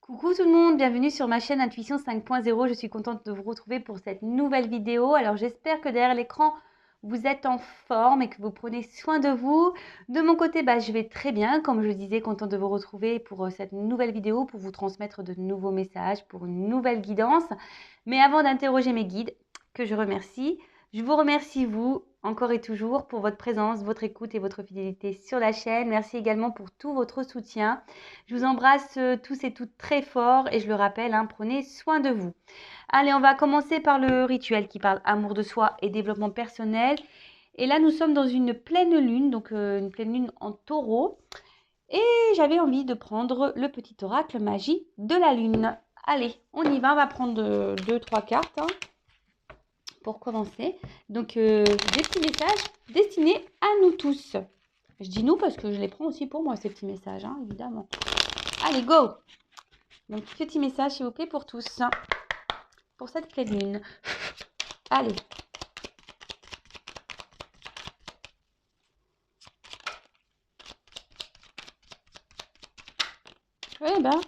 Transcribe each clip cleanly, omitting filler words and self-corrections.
Coucou tout le monde, bienvenue sur ma chaîne Intuition 5.0. Je suis contente de vous retrouver pour cette nouvelle vidéo. Alors j'espère que derrière l'écran, vous êtes en forme et que vous prenez soin de vous. De mon côté, je vais très bien. Comme je disais, contente de vous retrouver pour cette nouvelle vidéo, pour vous transmettre de nouveaux messages, pour une nouvelle guidance. Mais avant d'interroger mes guides, que je remercie, je vous remercie vous, encore et toujours, pour votre présence, votre écoute et votre fidélité sur la chaîne. Merci également pour tout votre soutien. Je vous embrasse tous et toutes très fort et je le rappelle, prenez soin de vous. Allez, on va commencer par le rituel qui parle amour de soi et développement personnel. Et là, nous sommes dans une pleine lune, donc une pleine lune en taureau. Et j'avais envie de prendre le petit oracle magie de la lune. Allez, on y va, on va prendre 2-3 cartes pour commencer. Donc, des petits messages destinés à nous tous. Je dis nous parce que je les prends aussi pour moi, ces petits messages, évidemment. Allez, go! Donc, petit message, s'il vous plaît, pour tous. Pour cette pleine lune. Allez. Eh ben,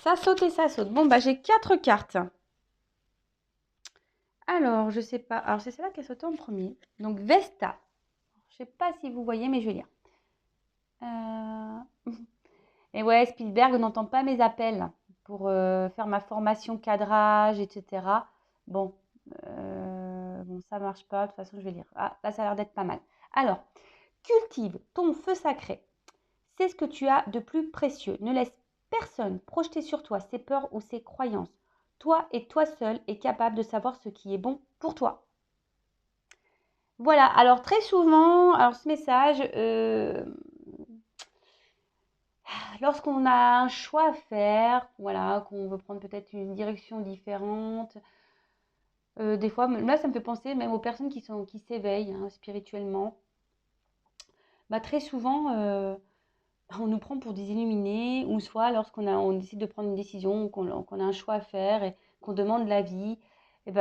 ça saute et ça saute. Bon, j'ai 4 cartes. Alors, je sais pas. Alors, c'est celle-là qui a sauté en premier. Donc, Vesta. Je sais pas si vous voyez, mais je vais lire. Et ouais, Spielberg n'entend pas mes appels pour faire ma formation cadrage, etc. Bon, ça marche pas. De toute façon, je vais lire. Ah, là, ça a l'air d'être pas mal. Alors, cultive ton feu sacré. C'est ce que tu as de plus précieux. Ne laisse personne projeter sur toi ses peurs ou ses croyances. Toi et toi seul es capable de savoir ce qui est bon pour toi. Voilà, alors très souvent, ce message, lorsqu'on a un choix à faire, voilà, qu'on veut prendre peut-être une direction différente, des fois, là ça me fait penser même aux personnes qui s'éveillent spirituellement. Très souvent, on nous prend pour des illuminés, ou soit on décide de prendre une décision, qu'on a un choix à faire et qu'on demande l'avis, et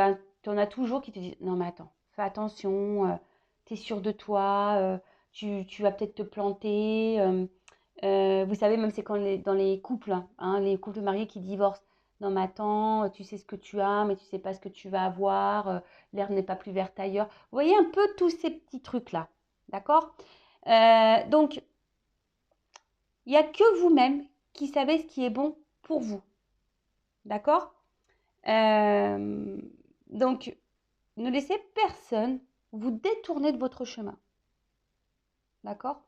tu en as toujours qui te disent non mais attends, fais attention, tu es sûr de toi, tu vas peut-être te planter. Vous savez, même c'est dans les couples, les couples mariés qui divorcent. Non mais attends, tu sais ce que tu as, mais tu sais pas ce que tu vas avoir, l'herbe n'est pas plus verte ailleurs. Vous voyez un peu tous ces petits trucs-là, d'accord? Donc, il n'y a que vous-même qui savez ce qui est bon pour vous. D'accord? Donc, ne laissez personne vous détourner de votre chemin. D'accord?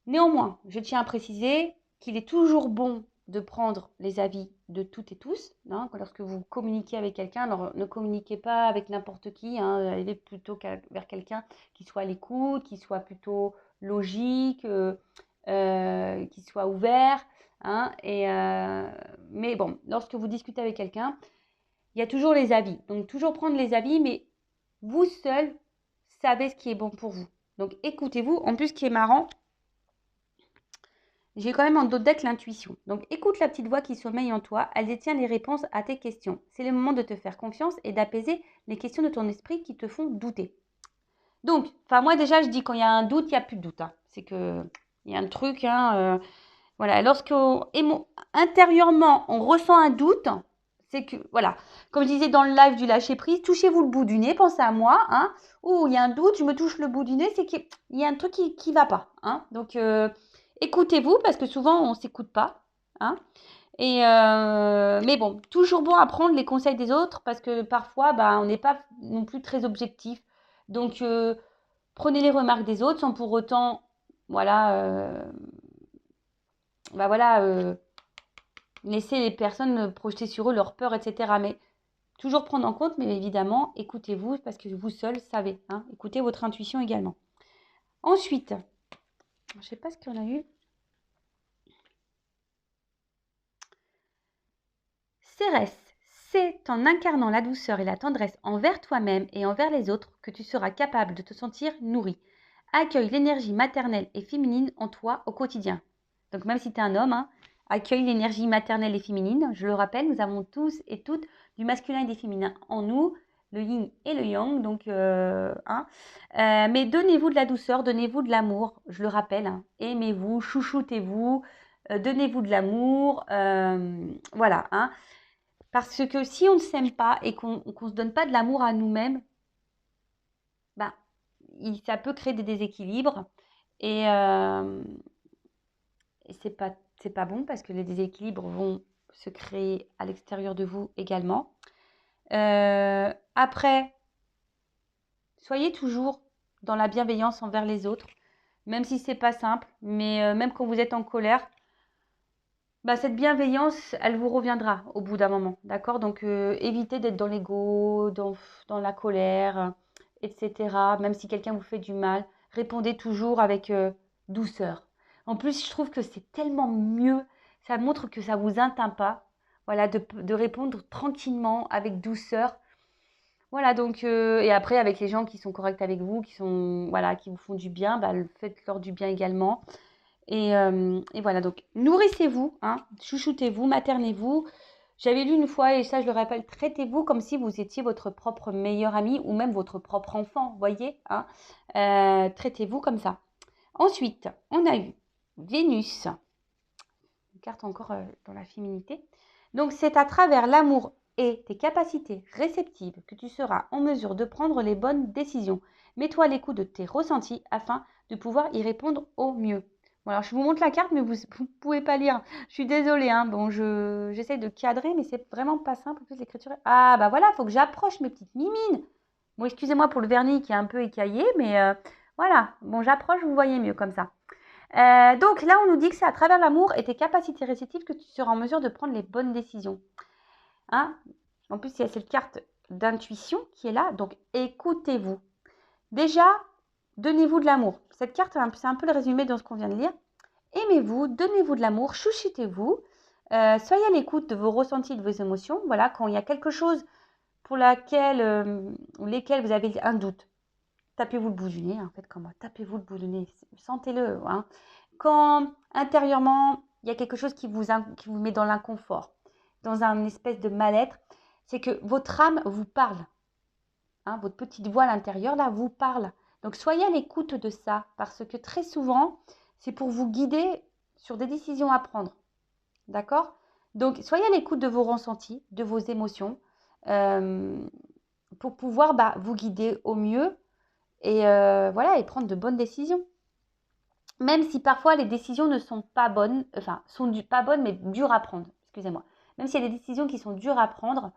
Néanmoins, je tiens à préciser qu'il est toujours bon de prendre les avis de toutes et tous. Lorsque vous communiquez avec quelqu'un, alors ne communiquez pas avec n'importe qui. Allez plutôt vers quelqu'un qui soit à l'écoute, qui soit plutôt logique, qui soit ouvert. Mais bon, lorsque vous discutez avec quelqu'un, il y a toujours les avis. Donc, toujours prendre les avis, mais vous seul savez ce qui est bon pour vous. Donc, écoutez-vous. En plus, ce qui est marrant, j'ai quand même en dos de deck l'intuition. Donc, écoute la petite voix qui sommeille en toi. Elle détient les réponses à tes questions. C'est le moment de te faire confiance et d'apaiser les questions de ton esprit qui te font douter. Donc, moi déjà, je dis quand il y a un doute, il n'y a plus de doute. C'est que il y a un truc, voilà. Lorsque intérieurement, on ressent un doute, c'est que, voilà, comme je disais dans le live du lâcher prise, touchez-vous le bout du nez, pensez à moi, il y a un doute, je me touche le bout du nez, c'est qu'il y a un truc qui ne va pas, Donc, écoutez-vous, parce que souvent, on ne s'écoute pas, mais bon, toujours bon à prendre les conseils des autres, parce que parfois, on n'est pas non plus très objectif. Donc, prenez les remarques des autres sans pour autant, laisser les personnes projeter sur eux leurs peurs, etc. Mais toujours prendre en compte, mais évidemment, écoutez-vous parce que vous seul savez. Écoutez votre intuition également. Ensuite, je ne sais pas ce qu'il y en a eu. Cérès, c'est en incarnant la douceur et la tendresse envers toi-même et envers les autres que tu seras capable de te sentir nourri. Accueille l'énergie maternelle et féminine en toi au quotidien. Donc même si tu es un homme, accueille l'énergie maternelle et féminine. Je le rappelle, nous avons tous et toutes du masculin et des féminins en nous, le yin et le yang. Donc, mais donnez-vous de la douceur, donnez-vous de l'amour. Je le rappelle, aimez-vous, chouchoutez-vous. donnez-vous de l'amour, voilà, hein. Parce que si on ne s'aime pas et qu'on ne se donne pas de l'amour à nous-mêmes, bah, ça peut créer des déséquilibres et, et c'est pas bon parce que les déséquilibres vont se créer à l'extérieur de vous également. Après, soyez toujours dans la bienveillance envers les autres, même si c'est pas simple, mais même quand vous êtes en colère, bah, cette bienveillance, elle vous reviendra au bout d'un moment, d'accord? Donc, évitez d'être dans l'ego, dans la colère, etc. Même si quelqu'un vous fait du mal, répondez toujours avec douceur. En plus, je trouve que c'est tellement mieux, ça montre que ça vous atteint pas, voilà, de répondre tranquillement, avec douceur. Voilà, donc, et après, avec les gens qui sont corrects avec vous, voilà, qui vous font du bien, bah, faites-leur du bien également. Et voilà, donc nourrissez-vous, hein, chouchoutez-vous, maternez-vous. J'avais lu une fois, et ça je le rappelle, traitez-vous comme si vous étiez votre propre meilleur ami ou même votre propre enfant, voyez, hein. Traitez-vous comme ça. Ensuite, on a eu Vénus, une carte encore dans la féminité. Donc c'est à travers l'amour et tes capacités réceptives que tu seras en mesure de prendre les bonnes décisions. Mets-toi à l'écoute de tes ressentis afin de pouvoir y répondre au mieux. Bon, alors je vous montre la carte, mais vous ne pouvez pas lire. Je suis désolée, hein. Bon, j'essaie de cadrer, mais c'est vraiment pas simple. En plus, l'écriture Ah, bah voilà, il faut que j'approche mes petites mimines. Bon, excusez-moi pour le vernis qui est un peu écaillé, mais voilà. Bon, j'approche, vous voyez mieux comme ça. Donc là, on nous dit que c'est à travers l'amour et tes capacités réceptives que tu seras en mesure de prendre les bonnes décisions. Hein? En plus, il y a cette carte d'intuition qui est là. Donc, écoutez-vous. Déjà, donnez-vous de l'amour. Cette carte, c'est un peu le résumé de ce qu'on vient de lire. Aimez-vous, donnez-vous de l'amour, chouchoutez-vous. Soyez à l'écoute de vos ressentis, de vos émotions. Voilà, quand il y a quelque chose pour ou lesquels vous avez un doute, tapez-vous le bout du nez, en fait, comme moi. Tapez-vous le bout du nez, sentez-le. Hein. Quand intérieurement, il y a quelque chose qui vous met dans l'inconfort, dans un espèce de mal-être, c'est que votre âme vous parle. Hein, votre petite voix à l'intérieur, là, vous parle. Donc, soyez à l'écoute de ça, parce que très souvent, c'est pour vous guider sur des décisions à prendre. D'accord? Donc, soyez à l'écoute de vos ressentis, de vos émotions, pour pouvoir vous guider au mieux et voilà, et prendre de bonnes décisions. Même si parfois les décisions ne sont pas bonnes, enfin, pas bonnes, mais dures à prendre, excusez-moi. Même s'il y a des décisions qui sont dures à prendre,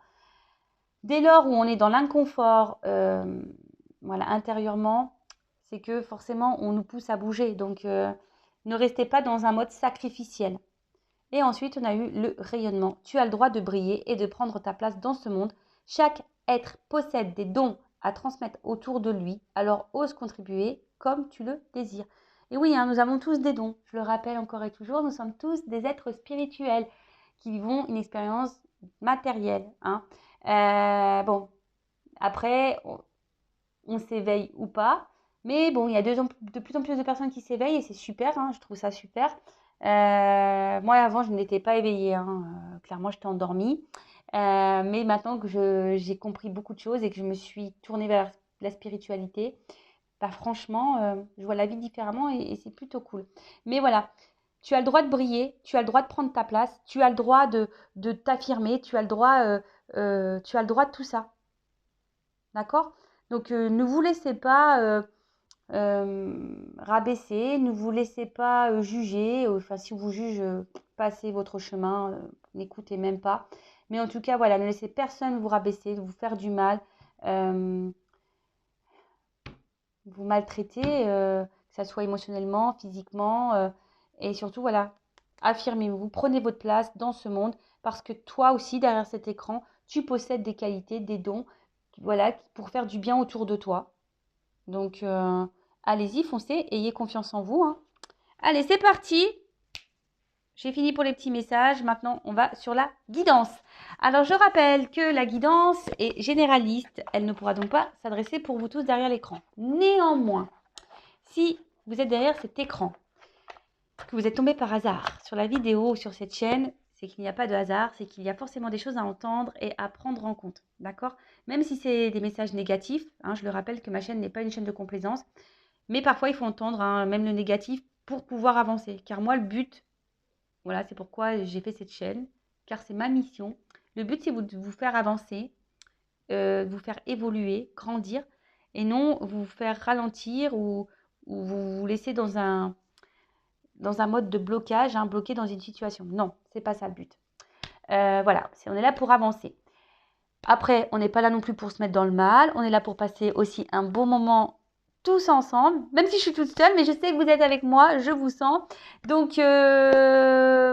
dès lors où on est dans l'inconfort, voilà, intérieurement, c'est que forcément, on nous pousse à bouger. Donc, ne restez pas dans un mode sacrificiel. Et ensuite, on a eu le rayonnement. Tu as le droit de briller et de prendre ta place dans ce monde. Chaque être possède des dons à transmettre autour de lui. Alors, ose contribuer comme tu le désires. Et oui, hein, nous avons tous des dons. Je le rappelle encore et toujours, nous sommes tous des êtres spirituels qui vivons une expérience matérielle. Hein. Bon, après, on s'éveille ou pas. Mais bon, il y a de plus en plus de personnes qui s'éveillent et c'est super, hein, je trouve ça super. Moi, avant, je n'étais pas éveillée, hein, clairement, j'étais endormie. Mais maintenant que j'ai compris beaucoup de choses et que je me suis tournée vers la spiritualité, bah, franchement, je vois la vie différemment et c'est plutôt cool. Mais voilà, tu as le droit de briller, tu as le droit de prendre ta place, tu as le droit de t'affirmer, tu as le droit de tout ça. D'accord? Donc, ne vous laissez pas rabaisser, ne vous laissez pas juger. Enfin, si on vous juge, passez votre chemin, n'écoutez même pas. Mais en tout cas, voilà, ne laissez personne vous rabaisser, vous faire du mal, vous maltraiter, que ça soit émotionnellement, physiquement. Et surtout, voilà, affirmez-vous, prenez votre place dans ce monde parce que toi aussi, derrière cet écran, tu possèdes des qualités, des dons, voilà, pour faire du bien autour de toi. Donc, allez-y, foncez, ayez confiance en vous. Hein. Allez, c'est parti. J'ai fini pour les petits messages. Maintenant, on va sur la guidance. Alors, je rappelle que la guidance est généraliste. Elle ne pourra donc pas s'adresser pour vous tous derrière l'écran. Néanmoins, si vous êtes derrière cet écran, que vous êtes tombé par hasard sur la vidéo ou sur cette chaîne, c'est qu'il n'y a pas de hasard, c'est qu'il y a forcément des choses à entendre et à prendre en compte. D'accord? Même si c'est des messages négatifs, hein, je le rappelle que ma chaîne n'est pas une chaîne de complaisance, mais parfois il faut entendre hein, même le négatif pour pouvoir avancer. Car moi, le but, Voilà, c'est pourquoi j'ai fait cette chaîne, car c'est ma mission. Le but, c'est de vous faire avancer, de vous faire évoluer, grandir, et non vous faire ralentir ou vous laisser dans un mode de blocage, hein, bloqué dans une situation. Non, c'est pas ça le but. Voilà, on est là pour avancer. Après, on n'est pas là non plus pour se mettre dans le mal. On est là pour passer aussi un bon moment tous ensemble. Même si je suis toute seule, mais je sais que vous êtes avec moi, je vous sens. Donc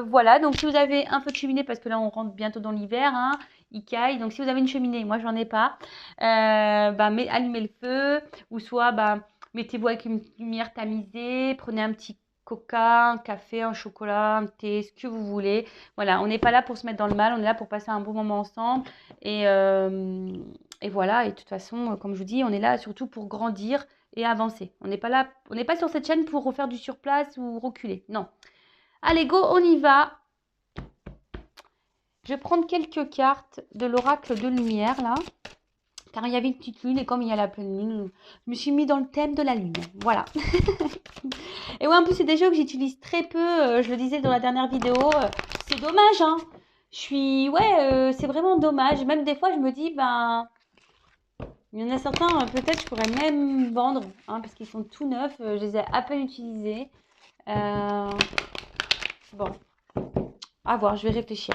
voilà, donc si vous avez un feu de cheminée, parce que là on rentre bientôt dans l'hiver, hein, il caille. Donc si vous avez une cheminée, moi j'en ai pas, allumez le feu. Ou soit mettez-vous avec une lumière tamisée, prenez un petit coca, un café, un chocolat, un thé, ce que vous voulez. Voilà, on n'est pas là pour se mettre dans le mal, on est là pour passer un bon moment ensemble. Et voilà, et de toute façon, comme je vous dis, on est là surtout pour grandir et avancer. On n'est pas là, on n'est pas sur cette chaîne pour refaire du surplace ou reculer. Non. Allez, go, on y va. Je vais prendre quelques cartes de l'oracle de lumière, là. Car il y avait une petite lune, et comme il y a la pleine lune, je me suis mis dans le thème de la lune. Voilà. Et ouais, en plus, c'est des jeux que j'utilise très peu. Je le disais dans la dernière vidéo. C'est dommage, hein. C'est vraiment dommage. Même des fois, je me dis, il y en a certains, peut-être, je pourrais même vendre, hein, parce qu'ils sont tout neufs. Je les ai à peine utilisés. Bon, à voir, je vais réfléchir.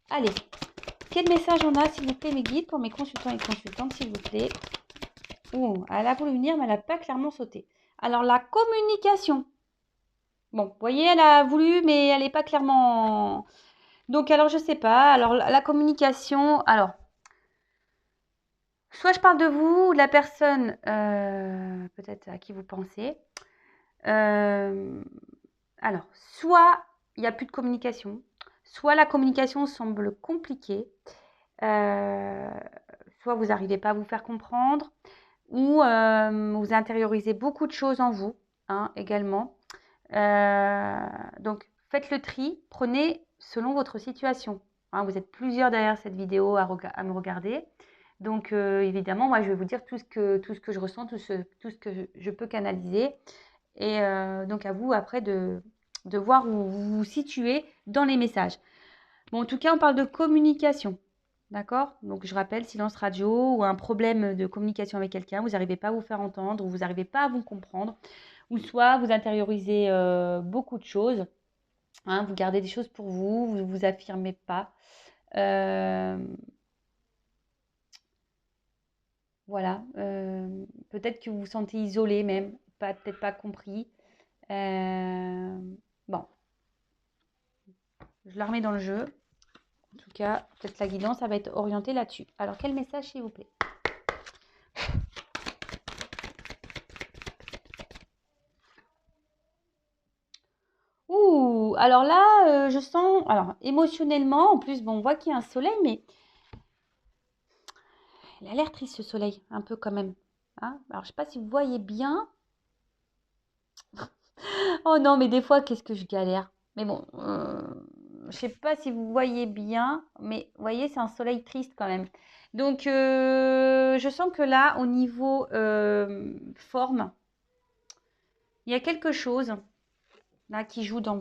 Allez, quel message on a, s'il vous plaît, mes guides, pour mes consultants et consultantes, s'il vous plaît. Oh, elle a voulu venir, mais elle n'a pas clairement sauté. Alors, la communication. Bon, vous voyez, elle a voulu, mais elle n'est pas clairement... Donc, alors, je sais pas. Alors, la communication, alors... Soit je parle de vous, ou de la personne peut-être à qui vous pensez. Alors, soit il n'y a plus de communication, soit la communication semble compliquée, soit vous n'arrivez pas à vous faire comprendre, ou vous intériorisez beaucoup de choses en vous, hein, également. Donc, faites le tri, prenez selon votre situation. Hein, vous êtes plusieurs derrière cette vidéo à me regarder. Donc, évidemment, moi, je vais vous dire tout ce que je ressens, tout ce que je peux canaliser. Et donc, à vous, après, de voir où vous vous situez dans les messages. Bon, en tout cas, on parle de communication. D'accord? Donc, je rappelle, silence radio ou un problème de communication avec quelqu'un, vous n'arrivez pas à vous faire entendre ou vous n'arrivez pas à vous comprendre. Ou soit vous intériorisez beaucoup de choses. Hein, vous gardez des choses pour vous, vous ne vous affirmez pas. Voilà. Peut-être que vous vous sentez isolé même, peut-être pas compris. Bon, je la remets dans le jeu. En tout cas, peut-être la guidance, ça va être orienté là-dessus. Alors, quel message, s'il vous plaît? Ouh, alors là, je sens, alors émotionnellement, en plus, bon, on voit qu'il y a un soleil, mais il a l'air triste ce soleil, un peu quand même. Hein, alors, je ne sais pas si vous voyez bien. Oh non, mais des fois, qu'est-ce que je galère. Mais bon, je ne sais pas si vous voyez bien, mais vous voyez, c'est un soleil triste quand même. Donc, je sens que là, au niveau forme, il y a quelque chose là qui joue dans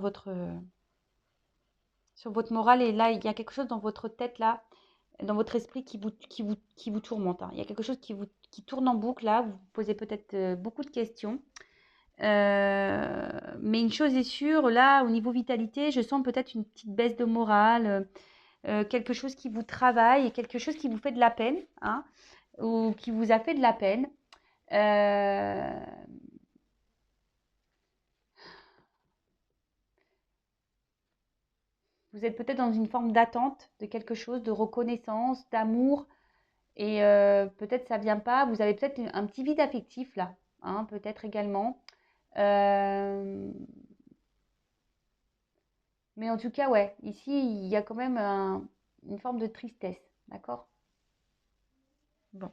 sur votre morale. Et là, il y a quelque chose dans votre tête, là, dans votre esprit qui vous tourmente. Hein. Il y a quelque chose qui tourne en boucle, là. Vous vous posez peut-être beaucoup de questions. Mais une chose est sûre, là, au niveau vitalité, je sens peut-être une petite baisse de morale, quelque chose qui vous travaille et quelque chose qui vous fait de la peine, hein, ou qui vous a fait de la peine. Euh, vous êtes peut-être dans une forme d'attente de quelque chose, de reconnaissance, d'amour, et peut-être ça vient pas. Vous avez peut-être un petit vide affectif là, hein, peut-être également. Euh, Mais en tout cas, ouais, ici, il y a quand même une forme de tristesse, d'accord? Bon,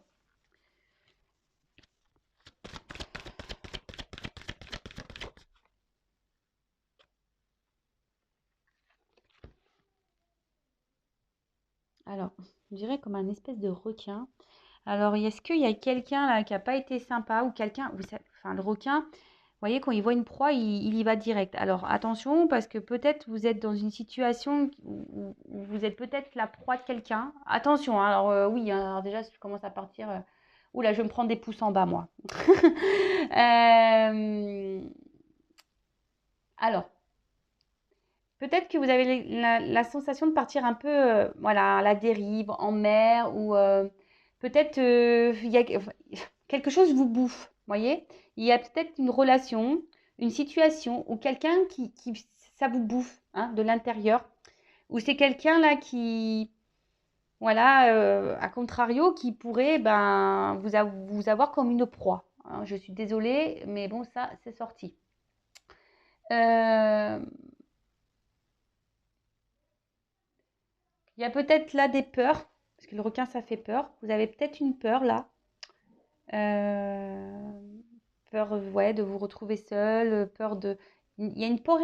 alors, je dirais comme un espèce de requin. Alors, est-ce qu'il y a quelqu'un là qui n'a pas été sympa ou quelqu'un, enfin, le requin, voyez, quand il voit une proie, il y va direct. Alors attention, parce que peut-être vous êtes dans une situation où vous êtes peut-être la proie de quelqu'un. Attention, hein, alors oui, hein, alors déjà, si je commence à partir... oula, je vais me prendre des pouces en bas, moi. Alors, peut-être que vous avez la sensation de partir un peu voilà, à la dérive, en mer, ou peut-être il y a quelque chose vous bouffe, voyez? Il y a peut-être une relation, une situation, ou quelqu'un ça vous bouffe hein, de l'intérieur, ou c'est quelqu'un là qui, voilà, à contrario, qui pourrait ben, vous avoir comme une proie. Hein. Je suis désolée, mais bon, ça, c'est sorti. Euh, Il y a peut-être là des peurs, parce que le requin, ça fait peur. Vous avez peut-être une peur là. Euh, peur ouais, de vous retrouver seul, peur de... Il y a une peur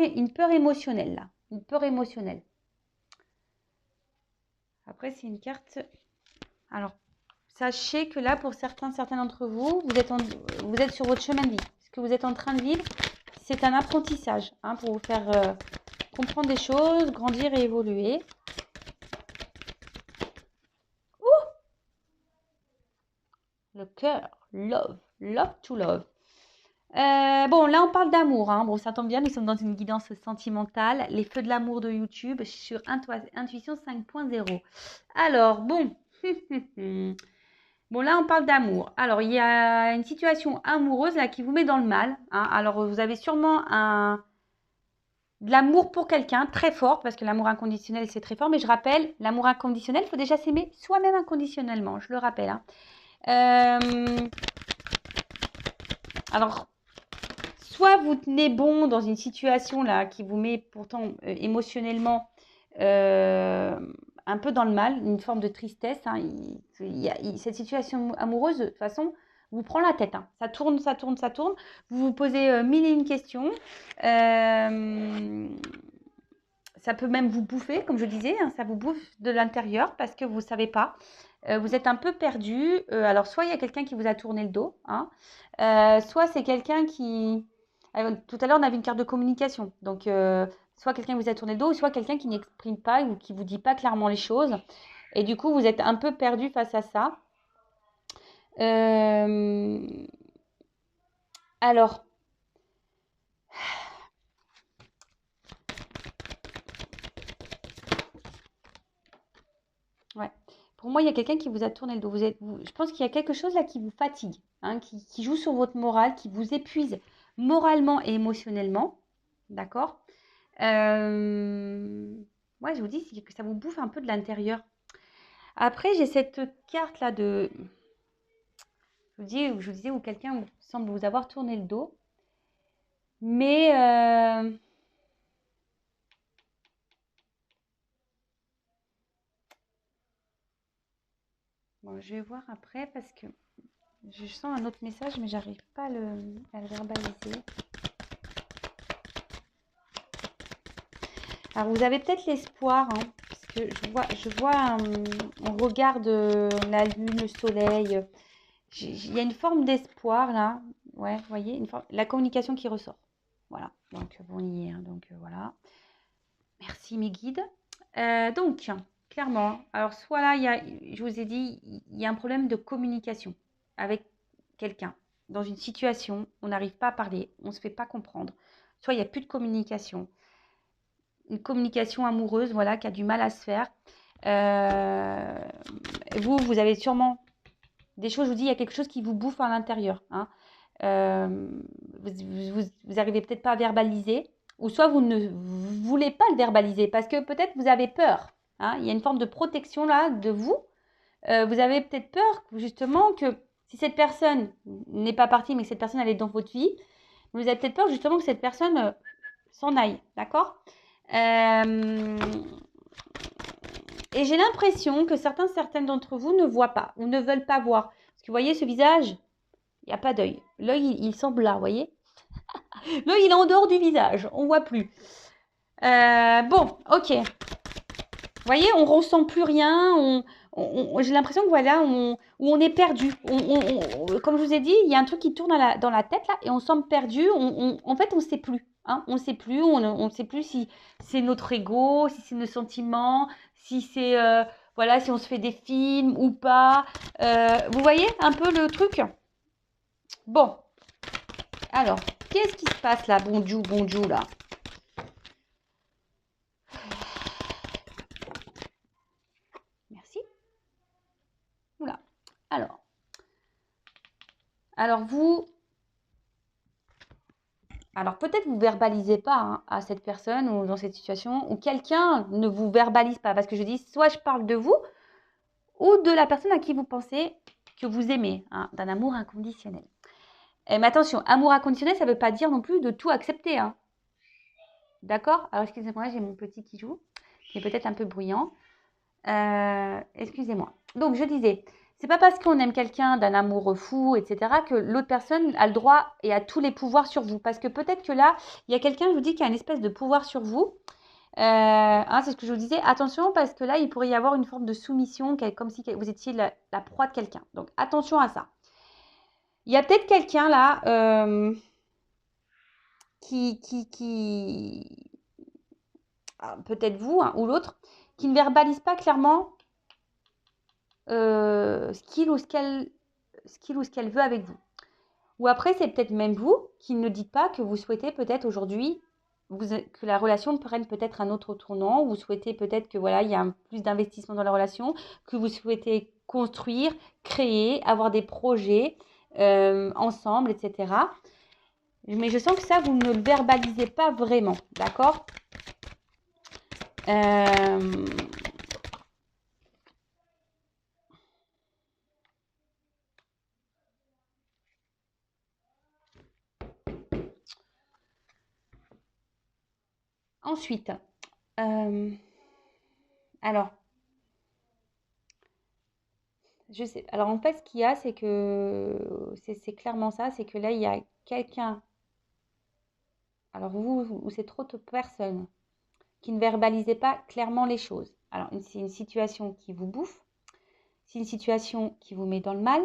émotionnelle là. Une peur émotionnelle. Après, c'est une carte... Alors, sachez que là, pour certains d'entre vous, vous êtes sur votre chemin de vie. Ce que vous êtes en train de vivre, c'est un apprentissage hein, pour vous faire comprendre des choses, grandir et évoluer. Le cœur, love, love to love. Bon, là, on parle d'amour. Hein. Bon, ça tombe bien, nous sommes dans une guidance sentimentale. Les feux de l'amour de YouTube sur Intuition 5.0. Alors, bon. Bon, là, on parle d'amour. Alors, il y a une situation amoureuse là qui vous met dans le mal. Hein. Alors, vous avez sûrement de l'amour pour quelqu'un très fort, parce que l'amour inconditionnel, c'est très fort. Mais je rappelle, l'amour inconditionnel, il faut déjà s'aimer soi-même inconditionnellement. Je le rappelle. Hein. Alors, soit vous tenez bon dans une situation là qui vous met pourtant émotionnellement un peu dans le mal, une forme de tristesse. Hein. Cette situation amoureuse, de toute façon, vous prend la tête. Hein. Ça tourne, ça tourne, ça tourne. Vous vous posez mille et une questions. Ça peut même vous bouffer, comme je disais. Hein, ça vous bouffe de l'intérieur parce que vous ne savez pas. Vous êtes un peu perdu. Alors, soit il y a quelqu'un qui vous a tourné le dos, hein, soit c'est quelqu'un qui... tout à l'heure, on avait une carte de communication. Donc, soit quelqu'un qui vous a tourné le dos, soit quelqu'un qui n'exprime pas ou qui ne vous dit pas clairement les choses. Et du coup, vous êtes un peu perdu face à ça. Alors, ouais. Pour moi, il y a quelqu'un qui vous a tourné le dos. Je pense qu'il y a quelque chose là qui vous fatigue, hein, qui joue sur votre morale, qui vous épuise moralement et émotionnellement. D'accord. Ouais, je vous dis que ça vous bouffe un peu de l'intérieur. Après, j'ai cette carte-là de... Je vous disais, où quelqu'un semble vous avoir tourné le dos. Mais... Bon, je vais voir après parce que je sens un autre message, mais j'arrive pas à le verbaliser. Alors, vous avez peut-être l'espoir, hein, parce que je vois on regarde la lune, le soleil. Il y a une forme d'espoir là. Ouais, vous voyez, la communication qui ressort. Voilà, donc bon, on y est. Hein, donc voilà. Merci mes guides. Donc, clairement, alors soit là, je vous ai dit, il y a un problème de communication avec quelqu'un. Dans une situation, on n'arrive pas à parler, on ne se fait pas comprendre. Soit il n'y a plus de communication. Une communication amoureuse, voilà, qui a du mal à se faire. Vous avez sûrement des choses, je vous dis, il y a quelque chose qui vous bouffe à l'intérieur. Hein. Vous n'arrivez peut-être pas à verbaliser, ou soit vous ne voulez pas le verbaliser, parce que peut-être vous avez peur. Hein. Il y a une forme de protection là de vous. Vous avez peut-être peur, justement, que si cette personne n'est pas partie, mais que cette personne elle est dans votre vie, vous avez peut-être peur, justement, que cette personne s'en aille. D'accord. Et j'ai l'impression que certaines d'entre vous ne voient pas ou ne veulent pas voir. Parce que vous voyez ce visage, il n'y a pas d'œil. L'œil, il semble là, vous voyez. L'œil, il est en dehors du visage, on ne voit plus. Bon, ok. Vous voyez, on ne ressent plus rien, j'ai l'impression que voilà, où on est perdu. Comme je vous ai dit, il y a un truc qui tourne dans la tête là et on semble perdu. En fait, on ne sait plus. Hein, on ne sait plus. On ne sait plus si c'est notre ego, si c'est nos sentiments, si c'est voilà, si on se fait des films ou pas. Vous voyez un peu le truc? Bon, alors, qu'est-ce qui se passe là, bonjour là? Merci. Oula. Alors vous, alors peut-être vous verbalisez pas hein, à cette personne ou dans cette situation, ou quelqu'un ne vous verbalise pas, parce que je dis, soit je parle de vous, ou de la personne à qui vous pensez que vous aimez, hein, d'un amour inconditionnel. Mais attention, amour inconditionnel, ça ne veut pas dire non plus de tout accepter. Hein. D'accord? Alors excusez-moi, j'ai mon petit qui joue, qui est peut-être un peu bruyant. Excusez-moi. Donc je disais, c'est pas parce qu'on aime quelqu'un d'un amour fou, etc., que l'autre personne a le droit et a tous les pouvoirs sur vous. Parce que peut-être que là, il y a quelqu'un, je vous dis, qui a une espèce de pouvoir sur vous. Hein, c'est ce que je vous disais. Attention, parce que là, il pourrait y avoir une forme de soumission, comme si vous étiez la proie de quelqu'un. Donc attention à ça. Il y a peut-être quelqu'un là qui peut-être vous hein, ou l'autre, qui ne verbalise pas clairement ce qu'il ou ce qu'elle veut avec vous. Ou après, c'est peut-être même vous qui ne dites pas que vous souhaitez peut-être aujourd'hui que la relation prenne peut-être un autre tournant. Vous souhaitez peut-être que voilà, il y a plus d'investissement dans la relation, que vous souhaitez construire, créer, avoir des projets ensemble, etc. Mais je sens que ça, vous ne le verbalisez pas vraiment, d'accord? Ensuite, alors, je sais. Alors en fait, ce qu'il y a, c'est que c'est clairement ça, c'est que là, il y a quelqu'un, alors vous ou c'est trop de personnes qui ne verbalisez pas clairement les choses. Alors c'est une situation qui vous bouffe, c'est une situation qui vous met dans le mal,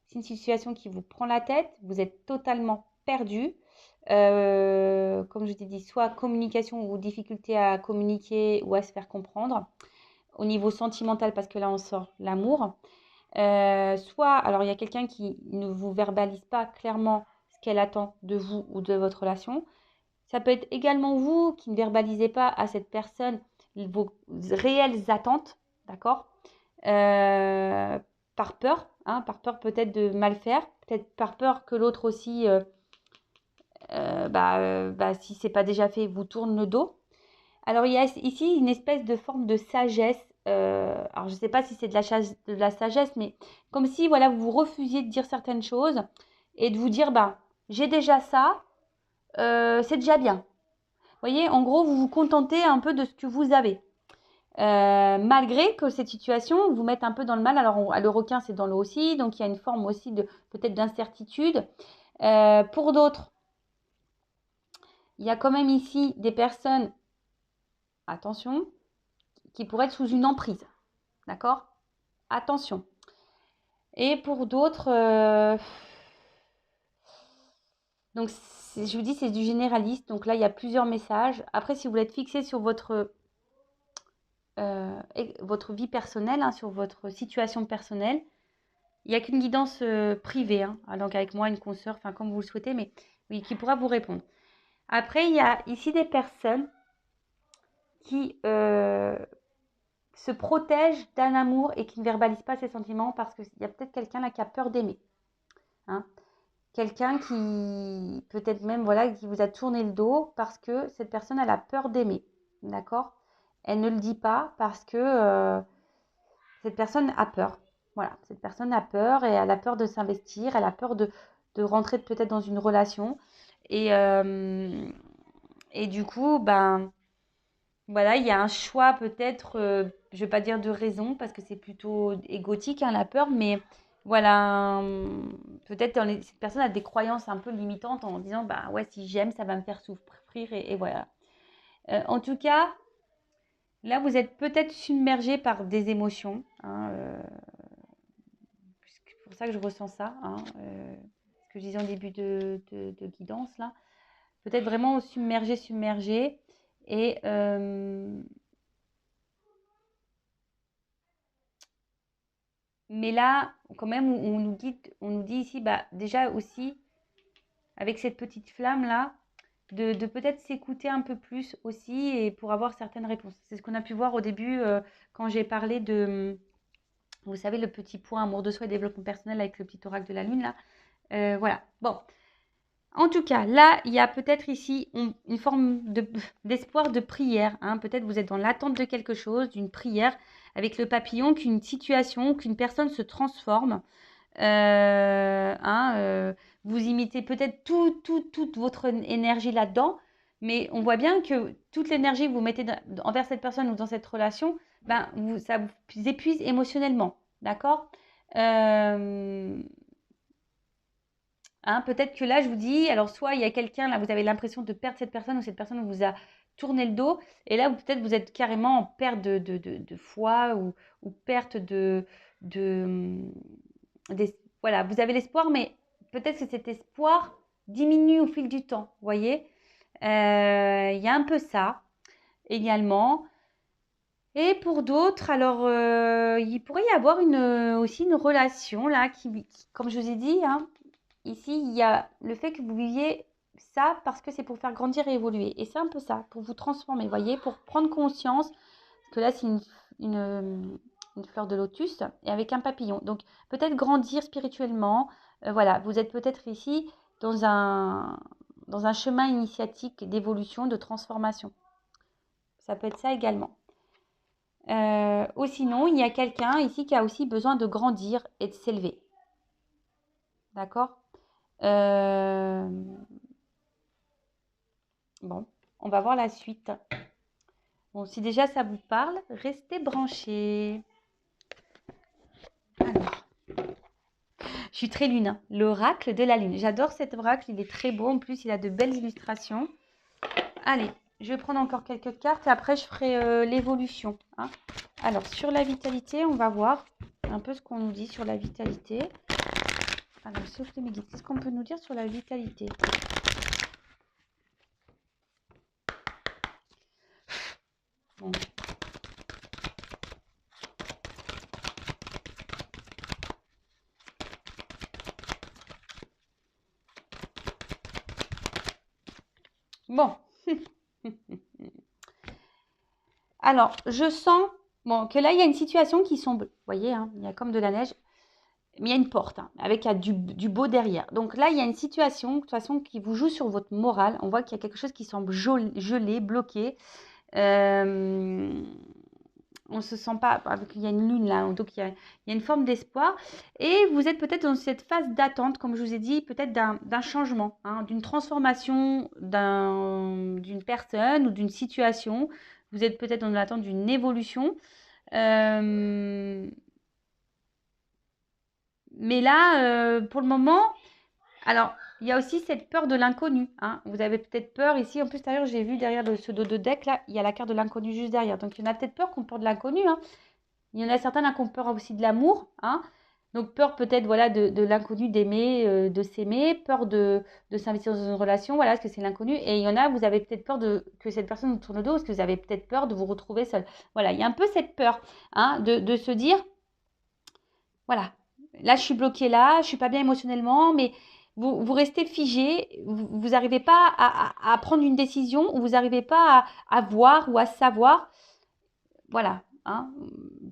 c'est une situation qui vous prend la tête, vous êtes totalement perdu. Comme je t'ai dit, soit communication ou difficulté à communiquer ou à se faire comprendre. Au niveau sentimental, parce que là on sort l'amour. Soit, alors il y a quelqu'un qui ne vous verbalise pas clairement ce qu'elle attend de vous ou de votre relation. Ça peut être également vous qui ne verbalisez pas à cette personne vos réelles attentes, d'accord? Par peur, hein, par peur peut-être de mal faire, peut-être par peur que l'autre aussi, si c'est pas déjà fait, vous tourne le dos. Alors il y a ici une espèce de forme de sagesse. Alors je ne sais pas si c'est de la sagesse, mais comme si voilà, vous refusiez de dire certaines choses et de vous dire, bah, j'ai déjà ça, c'est déjà bien. Vous voyez, en gros, vous vous contentez un peu de ce que vous avez. Malgré que cette situation vous mette un peu dans le mal. Alors le requin, c'est dans l'eau aussi, donc il y a une forme aussi de peut-être d'incertitude. Pour d'autres, il y a quand même ici des personnes, attention, qui pourraient être sous une emprise. D'accord? Attention. Et pour d'autres, donc je vous dis, c'est du généraliste. Donc là, il y a plusieurs messages. Après, si vous voulez être fixé sur votre vie personnelle, hein, sur votre situation personnelle, il n'y a qu'une guidance privée, hein, donc avec moi, une consoeur, enfin comme vous le souhaitez, mais oui, qui pourra vous répondre. Après, il y a ici des personnes qui se protègent d'un amour et qui ne verbalisent pas ses sentiments parce qu'il y a peut-être quelqu'un là qui a peur d'aimer. Hein. Quelqu'un qui, peut-être même, voilà, qui vous a tourné le dos parce que cette personne, elle a peur d'aimer. D'accord? Elle ne le dit pas parce que cette personne a peur. Voilà, cette personne a peur et elle a peur de s'investir, elle a peur de rentrer peut-être dans une relation. Et, du coup, ben, voilà, il y a un choix peut-être, je ne vais pas dire de raison parce que c'est plutôt égotique, hein, la peur, mais voilà, peut-être cette personne a des croyances un peu limitantes en disant, bah ouais, si j'aime, ça va me faire souffrir et voilà. En tout cas, Là, vous êtes peut-être submergé par des émotions, hein, c'est pour ça que je ressens ça, hein, ce que je disais en début de guidance, là. Peut-être vraiment submergé. Et mais là, quand même, on nous dit ici, bah, déjà aussi, avec cette petite flamme-là, de peut-être s'écouter un peu plus aussi et pour avoir certaines réponses. C'est ce qu'on a pu voir au début quand j'ai parlé de, vous savez, le petit point amour de soi et développement personnel avec le petit oracle de la lune, là. Voilà. Bon. En tout cas, là, il y a peut-être ici une forme d'espoir de prière, hein. Peut-être vous êtes dans l'attente de quelque chose, d'une prière, avec le papillon, qu'une situation, qu'une personne se transforme. Vous imitez peut-être toute votre énergie là-dedans, mais on voit bien que toute l'énergie que vous mettez envers cette personne ou dans cette relation, ben, ça vous épuise émotionnellement, d'accord. Peut-être que là, je vous dis, alors soit il y a quelqu'un, là, vous avez l'impression de perdre cette personne ou cette personne vous a tourné le dos, et là, peut-être vous êtes carrément en perte de foi ou perte voilà, vous avez l'espoir, mais peut-être que cet espoir diminue au fil du temps, vous voyez. Il y a un peu ça également. Et pour d'autres, alors, il pourrait y avoir aussi une relation là comme je vous ai dit, hein, ici, il y a le fait que vous viviez ça parce que c'est pour faire grandir et évoluer. Et c'est un peu ça, pour vous transformer, vous voyez, pour prendre conscience, parce que là, c'est une fleur de lotus et avec un papillon. Donc, peut-être grandir spirituellement. Voilà, vous êtes peut-être ici dans un chemin initiatique d'évolution, de transformation. Ça peut être ça également. Ou sinon, il y a quelqu'un ici qui a aussi besoin de grandir et de s'élever. D'accord. Bon, on va voir la suite. Bon, si déjà ça vous parle, restez branchés. Alors, je suis très lune, hein. L'oracle de la lune. J'adore cet oracle, il est très beau. En plus, il a de belles illustrations. Allez, je vais prendre encore quelques cartes et après, je ferai l'évolution, hein. Alors, sur la vitalité, on va voir un peu ce qu'on nous dit sur la vitalité. Alors, sauf les guides, qu'est-ce qu'on peut nous dire sur la vitalité? Bon. Bon. Alors, je sens que là, il y a une situation qui sombre. Vous voyez, hein, il y a comme de la neige. Mais il y a une porte, hein, avec du beau derrière. Donc là, il y a une situation, de toute façon, qui vous joue sur votre morale. On voit qu'il y a quelque chose qui semble gelé, bloqué. On ne se sent pas, il y a une lune là, donc il y a une forme d'espoir. Et vous êtes peut-être dans cette phase d'attente, comme je vous ai dit, peut-être d'un changement, hein, d'une transformation d'une personne ou d'une situation. Vous êtes peut-être dans l'attente d'une évolution. Mais là, pour le moment, alors, il y a aussi cette peur de l'inconnu, hein. Vous avez peut-être peur ici. En plus, d'ailleurs, j'ai vu derrière ce dos de deck, là, il y a la carte de l'inconnu juste derrière. Donc, il y en a peut-être peur qu'on peur de l'inconnu, hein. Il y en a certains là qui ont peur aussi de l'amour, hein. Donc, peur peut-être, voilà, de l'inconnu, d'aimer, de s'aimer, peur de s'investir dans une relation, voilà, parce que c'est l'inconnu. Et il y en a, vous avez peut-être peur que cette personne vous tourne le dos, parce que vous avez peut-être peur de vous retrouver seul. Voilà, il y a un peu cette peur, hein, de se dire, voilà, là, je suis bloquée là, je suis pas bien émotionnellement, mais vous restez figé, vous n'arrivez pas à prendre une décision, ou vous n'arrivez pas à voir ou à savoir. Voilà, hein.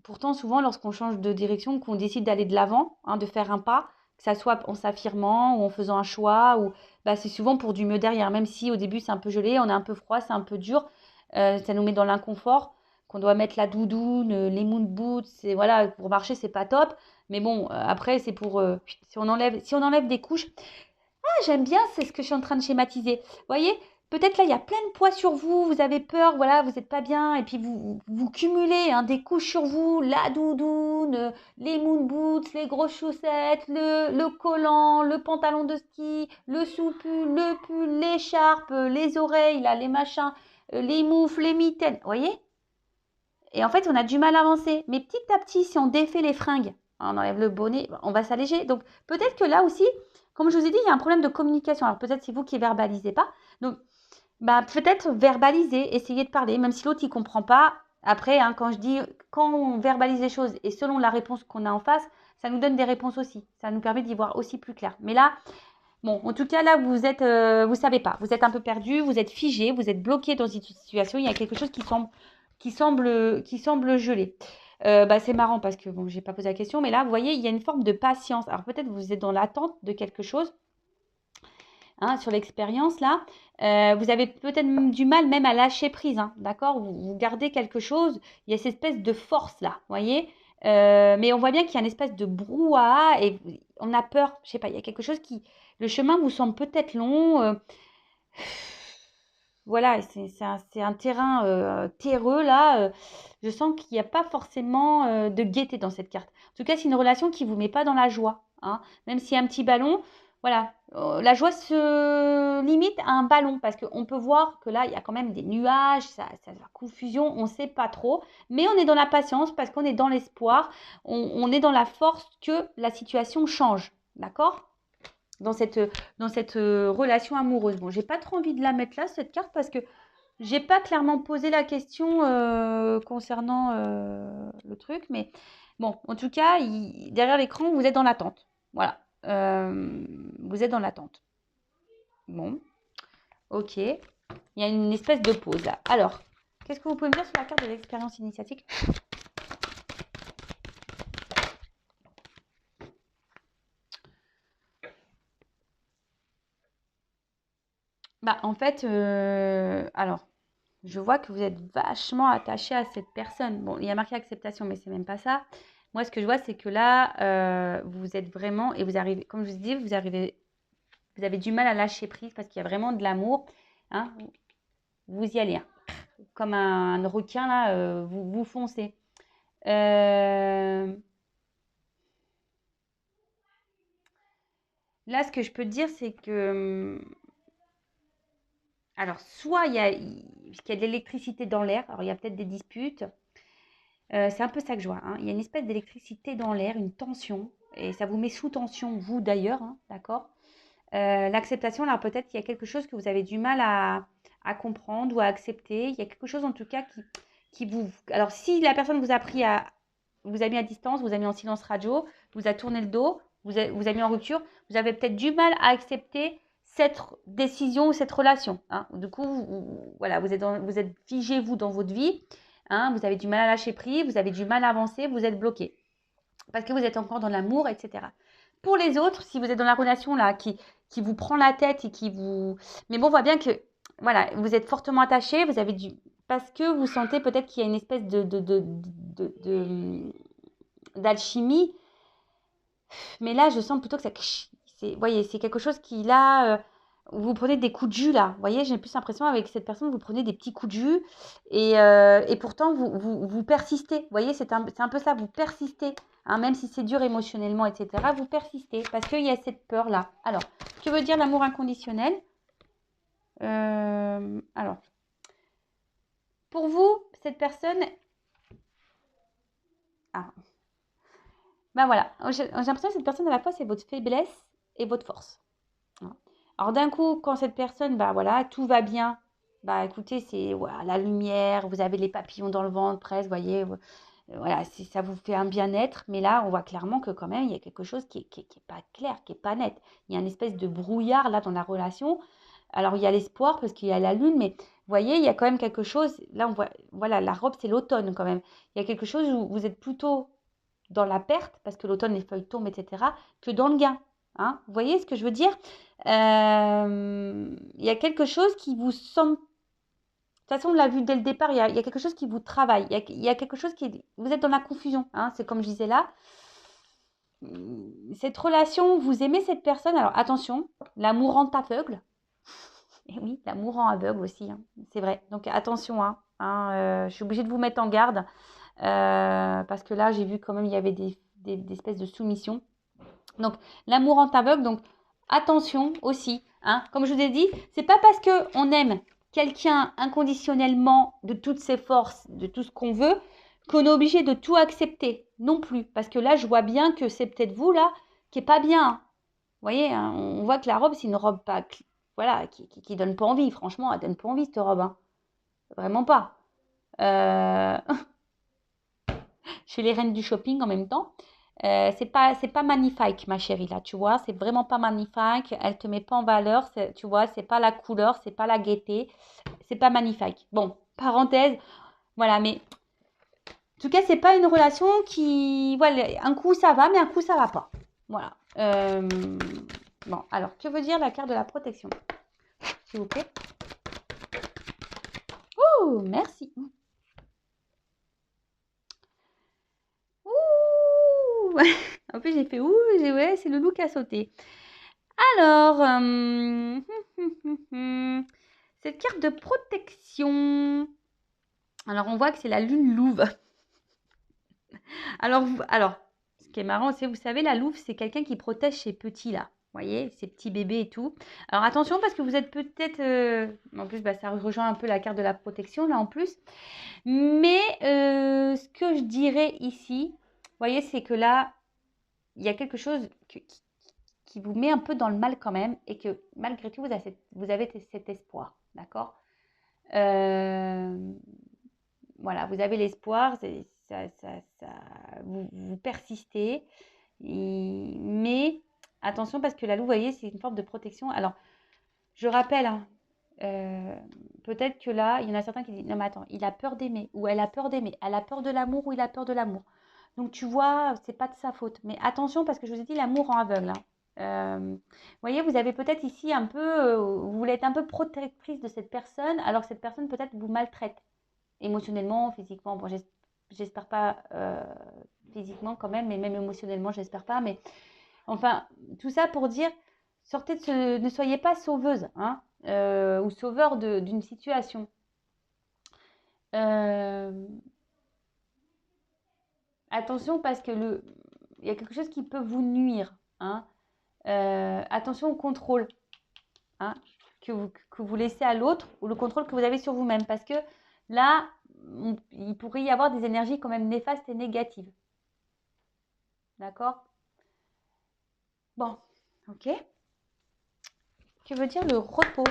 Pourtant, souvent, lorsqu'on change de direction, qu'on décide d'aller de l'avant, hein, de faire un pas, que ça soit en s'affirmant ou en faisant un choix, bah, c'est souvent pour du mieux derrière. Même si au début, c'est un peu gelé, on est un peu froid, c'est un peu dur, ça nous met dans l'inconfort, qu'on doit mettre la doudoune, les moon boots, voilà, pour marcher, c'est pas top. Mais bon, après, c'est pour si on enlève des couches. Ah, j'aime bien, c'est ce que je suis en train de schématiser. Vous voyez, peut-être là, il y a plein de poids sur vous, vous avez peur, voilà, vous n'êtes pas bien, et puis vous cumulez, hein, des couches sur vous, la doudoune, les moon boots, les grosses chaussettes, le collant, le pantalon de ski, le sous-pull, le pull, l'écharpe, les oreilles, là, les machins, les moufles, les mitaines. Vous voyez? Et en fait, on a du mal à avancer. Mais petit à petit, si on défait les fringues, on enlève le bonnet, on va s'alléger. Donc, peut-être que là aussi, comme je vous ai dit, il y a un problème de communication. Alors, peut-être c'est vous qui ne verbalisez pas. Donc, bah, peut-être verbaliser, essayer de parler, même si l'autre il comprend pas. Après, hein, quand on verbalise les choses et selon la réponse qu'on a en face, ça nous donne des réponses aussi. Ça nous permet d'y voir aussi plus clair. Mais là, bon, en tout cas, là, vous savez pas. Vous êtes un peu perdu, vous êtes figé, vous êtes bloqué dans une situation. Il y a quelque chose qui semble gelé. Bah, c'est marrant parce que bon, j'ai pas posé la question, mais là, vous voyez, il y a une forme de patience. Alors peut-être vous êtes dans l'attente de quelque chose. Hein, sur l'expérience là, vous avez peut-être du mal même à lâcher prise, hein, d'accord? Vous gardez quelque chose, il y a cette espèce de force là, vous voyez? Mais on voit bien qu'il y a une espèce de brouhaha et on a peur, je sais pas, il y a quelque chose le chemin vous semble peut-être long. Voilà, c'est un terrain terreux là. Je sens qu'il n'y a pas forcément de gaieté dans cette carte. En tout cas, c'est une relation qui ne vous met pas dans la joie, hein. Même s'il y a un petit ballon, voilà, la joie se limite à un ballon parce qu'on peut voir que là, il y a quand même des nuages, la confusion, on ne sait pas trop. Mais on est dans la patience parce qu'on est dans l'espoir, on est dans la force que la situation change, d'accord? Dans cette relation amoureuse. Bon, j'ai pas trop envie de la mettre là, cette carte, parce que j'ai pas clairement posé la question concernant le truc. Mais bon, en tout cas, derrière l'écran, vous êtes dans l'attente. Voilà. Vous êtes dans l'attente. Bon, ok. Il y a une espèce de pause là. Alors, qu'est-ce que vous pouvez me dire sur la carte de l'expérience initiatique? Bah, en fait, alors, je vois que vous êtes vachement attaché à cette personne. Bon, il y a marqué acceptation, mais c'est même pas ça. Moi, ce que je vois, c'est que là, vous êtes vraiment, et vous arrivez, comme je vous dis, vous avez du mal à lâcher prise parce qu'il y a vraiment de l'amour, hein. Vous y allez, hein. Comme un requin, là, vous foncez. Là, ce que je peux te dire, c'est que, alors, soit puisqu'il y a de l'électricité dans l'air, alors il y a peut-être des disputes. C'est un peu ça que je vois, hein. Il y a une espèce d'électricité dans l'air, une tension, et ça vous met sous tension, vous d'ailleurs, hein, d'accord? L'acceptation, là, peut-être qu'il y a quelque chose que vous avez du mal à comprendre ou à accepter. Il y a quelque chose, en tout cas, qui vous... Alors, si la personne vous a mis à distance, vous a mis en silence radio, vous a tourné le dos, vous a mis en rupture, vous avez peut-être du mal à accepter cette décision ou cette relation, hein. Du coup, voilà, vous êtes figé, vous, dans votre vie, hein. Vous avez du mal à lâcher prise, vous avez du mal à avancer, vous êtes bloqué parce que vous êtes encore dans l'amour, etc. Pour les autres, si vous êtes dans la relation là qui vous prend la tête et qui vous... Mais bon, on voit bien que voilà, vous êtes fortement attaché, vous avez parce que vous sentez peut-être qu'il y a une espèce d'alchimie. Mais là, je sens plutôt que ça... Vous voyez, c'est quelque chose qui là... vous prenez des coups de jus là. Vous voyez, j'ai plus l'impression avec cette personne, vous prenez des petits coups de jus et pourtant vous persistez. Vous voyez, c'est un peu ça, vous persistez. Hein, même si c'est dur émotionnellement, etc., vous persistez parce qu'il y a cette peur-là. Alors, que veut dire l'amour inconditionnel? Alors, pour vous, cette personne... Ah, ben voilà, j'ai l'impression que cette personne, à la fois, c'est votre faiblesse et votre force. Alors d'un coup, quand cette personne, bah voilà, tout va bien, bah écoutez, c'est voilà, la lumière, vous avez les papillons dans le ventre presque, vous voyez, voilà, ça vous fait un bien-être. Mais là, on voit clairement que quand même, il y a quelque chose qui est pas clair, qui est pas net. Il y a une espèce de brouillard là dans la relation. Alors il y a l'espoir parce qu'il y a la lune, mais vous voyez, il y a quand même quelque chose. Là, on voit, voilà, la robe, c'est l'automne quand même. Il y a quelque chose où vous êtes plutôt dans la perte, parce que l'automne, les feuilles tombent, etc., que dans le gain. Hein, vous voyez ce que je veux dire? Il y a quelque chose qui vous semble... De toute façon, on l'a vu dès le départ, il y a quelque chose qui vous travaille. Il y a quelque chose qui... Vous êtes dans la confusion, hein, c'est comme je disais là. Cette relation, vous aimez cette personne. Alors attention, l'amour rend aveugle. Et oui, l'amour rend aveugle aussi, hein, c'est vrai. Donc attention, hein, je suis obligée de vous mettre en garde. Parce que là, j'ai vu quand même il y avait des espèces de soumissions. Donc, l'amour rend aveugle. Donc, attention aussi, hein. Comme je vous ai dit, c'est pas parce qu'on aime quelqu'un inconditionnellement de toutes ses forces, de tout ce qu'on veut, qu'on est obligé de tout accepter non plus. Parce que là, je vois bien que c'est peut-être vous, là, qui est pas bien. Vous voyez, hein, on voit que la robe, c'est une robe pas, voilà, qui donne pas envie. Franchement, elle donne pas envie, cette robe. Hein. Vraiment pas. Euh, je fais les reines du shopping en même temps. C'est pas magnifique, ma chérie, là, tu vois. C'est vraiment pas magnifique. Elle te met pas en valeur. Tu vois, c'est pas la couleur, c'est pas la gaieté. C'est pas magnifique. Bon, parenthèse. Voilà, mais en tout cas, c'est pas une relation qui... Voilà, un coup ça va, mais un coup ça va pas. Voilà. Bon, alors, que veut dire la carte de la protection? S'il vous plaît. Ouh, merci. Ouh. En plus, j'ai fait ouh, ouais, c'est le loup qui a sauté. Alors, cette carte de protection. Alors, on voit que c'est la lune louve. Alors, ce qui est marrant, c'est, vous savez, la louve, c'est quelqu'un qui protège ses petits, là. Vous voyez, ses petits bébés et tout. Alors, attention, parce que vous êtes peut-être... en plus, bah, ça rejoint un peu la carte de la protection, là, en plus. Mais ce que je dirais ici, vous voyez, c'est que là, il y a quelque chose qui vous met un peu dans le mal quand même, et que malgré tout, vous avez cet espoir, d'accord? Voilà, vous avez l'espoir, vous persistez, mais attention parce que la louve, vous voyez, c'est une forme de protection. Alors, je rappelle, hein, peut-être que là, il y en a certains qui disent, non mais attends, il a peur d'aimer, ou elle a peur d'aimer, elle a peur de l'amour, ou il a peur de l'amour. Donc tu vois, c'est pas de sa faute. Mais attention parce que je vous ai dit, l'amour rend aveugle. Hein. Vous voyez, vous avez peut-être ici un peu, vous voulez être un peu protectrice de cette personne, alors que cette personne peut-être vous maltraite émotionnellement, physiquement. Bon, j'espère pas physiquement quand même, mais même émotionnellement, j'espère pas. Mais enfin, tout ça pour dire, sortez de ne soyez pas sauveuse, hein, ou sauveur d'une situation. Attention parce que il y a quelque chose qui peut vous nuire. Hein. Attention au contrôle, hein, que vous laissez à l'autre ou le contrôle que vous avez sur vous-même. Parce que là, il pourrait y avoir des énergies quand même néfastes et négatives. D'accord? Bon, ok. Que veut dire le repos?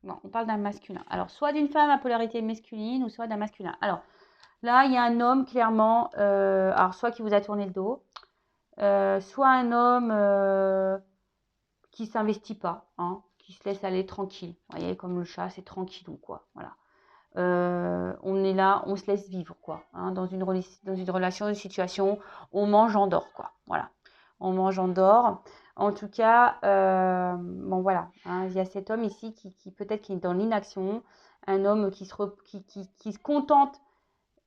Bon, on parle d'un masculin. Alors, soit d'une femme à polarité masculine ou soit d'un masculin. Alors, là, il y a un homme clairement, alors soit qui vous a tourné le dos, soit un homme qui ne s'investit pas, hein, qui se laisse aller tranquille. Vous voyez, comme le chat, c'est tranquillou, quoi. Voilà. On est là, on se laisse vivre, quoi. Hein, dans une relation, une situation, on mange, on dort, quoi. Voilà. On mange, on dort. En tout cas, bon voilà, hein, il y a cet homme ici qui peut-être qui est dans l'inaction, un homme qui se contente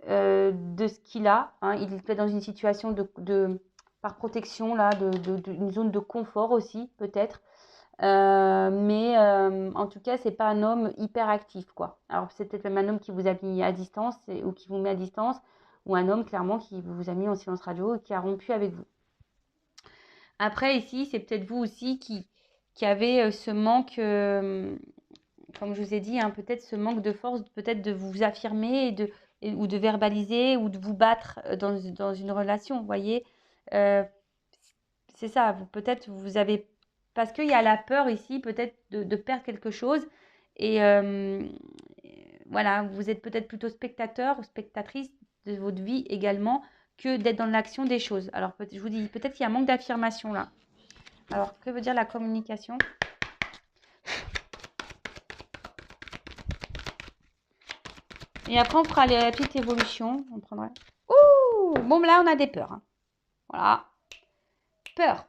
de ce qu'il a. Hein, il est peut-être dans une situation par protection, là, une zone de confort aussi, peut-être. Mais en tout cas, c'est pas un homme hyper actif, quoi. Alors, c'est peut-être même un homme qui vous a mis à distance ou qui vous met à distance, ou un homme, clairement, qui vous a mis en silence radio et qui a rompu avec vous. Après, ici, c'est peut-être vous aussi qui avez ce manque, comme je vous ai dit, hein, peut-être ce manque de force, peut-être de vous affirmer ou de verbaliser ou de vous battre dans une relation, vous voyez. C'est ça, peut-être vous avez... Parce qu'il y a la peur ici, peut-être de perdre quelque chose. Et voilà, vous êtes peut-être plutôt spectateur ou spectatrice de votre vie également que d'être dans l'action des choses. Alors, je vous dis, peut-être qu'il y a un manque d'affirmation là. Alors, que veut dire la communication? Et après, on fera la petite évolution. On prendra... Ouh! Bon, là, on a des peurs. Hein. Voilà. Peur.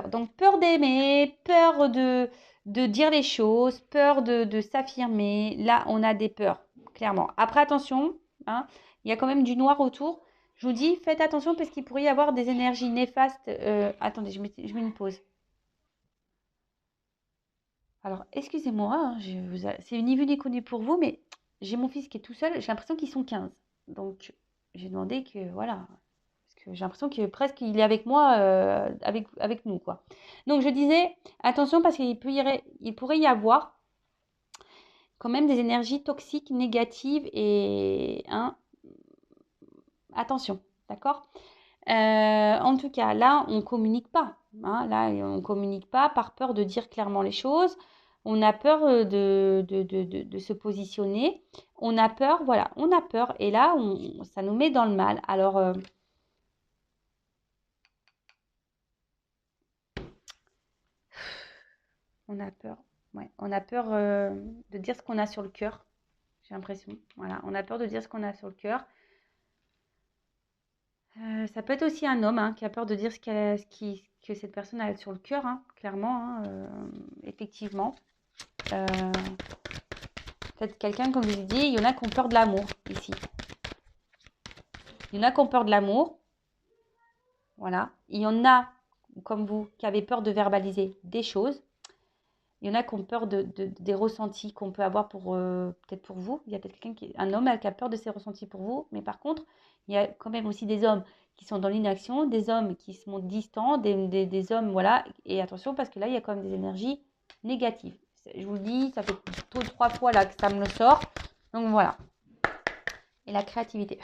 Donc, peur d'aimer, peur de dire les choses, peur de s'affirmer. Là, on a des peurs, clairement. Après, attention, hein, il y a quand même du noir autour. Je vous dis, faites attention parce qu'il pourrait y avoir des énergies néfastes. Attendez, je mets une pause. Alors, excusez-moi, hein, c'est ni vu ni connu pour vous, mais j'ai mon fils qui est tout seul. J'ai l'impression qu'ils sont 15. Donc, j'ai demandé que, voilà, parce j'ai l'impression que presque il est avec moi, avec nous, quoi. Donc je disais, attention parce qu'il pourrait y avoir quand même des énergies toxiques, négatives et hein, attention, d'accord? En tout cas, là, on communique pas. Hein, là, on communique pas par peur de dire clairement les choses. On a peur de se positionner. On a peur, voilà, on a peur. Et là, ça nous met dans le mal. Alors, on a peur. Ouais, on a peur de dire ce qu'on a sur le cœur. J'ai l'impression. Voilà, on a peur de dire ce qu'on a sur le cœur. Ça peut être aussi un homme hein, qui a peur de dire que cette personne a sur le cœur, hein, clairement, hein, effectivement. Peut-être quelqu'un, comme je vous dis, il y en a qui ont peur de l'amour ici. Il y en a qui ont peur de l'amour. Voilà. Il y en a, comme vous, qui avez peur de verbaliser des choses. Il y en a qui ont peur des ressentis qu'on peut avoir peut-être pour vous. Il y a peut-être un homme qui a peur de ses ressentis pour vous. Mais par contre, il y a quand même aussi des hommes qui sont dans l'inaction, des hommes qui se montrent distants, des hommes, voilà. Et attention, parce que là, il y a quand même des énergies négatives. Je vous le dis, ça fait 3 fois là que ça me le sort. Donc voilà. Et la créativité.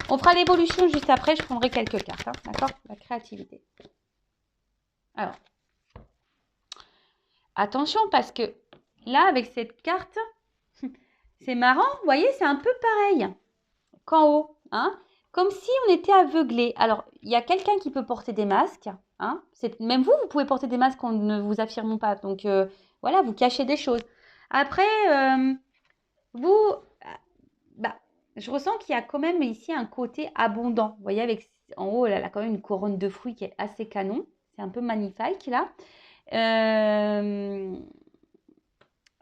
On fera l'évolution juste après, je prendrai quelques cartes. Hein, d'accord? La créativité. Alors. Attention parce que là, avec cette carte, c'est marrant, vous voyez, c'est un peu pareil qu'en haut. Hein, comme si on était aveuglé. Alors, il y a quelqu'un qui peut porter des masques. Hein, même vous pouvez porter des masques en ne vous affirmant pas. Donc, voilà, vous cachez des choses. Après, vous, bah, je ressens qu'il y a quand même ici un côté abondant. Vous voyez, avec en haut, elle a quand même une couronne de fruits qui est assez canon. C'est un peu magnifique, là.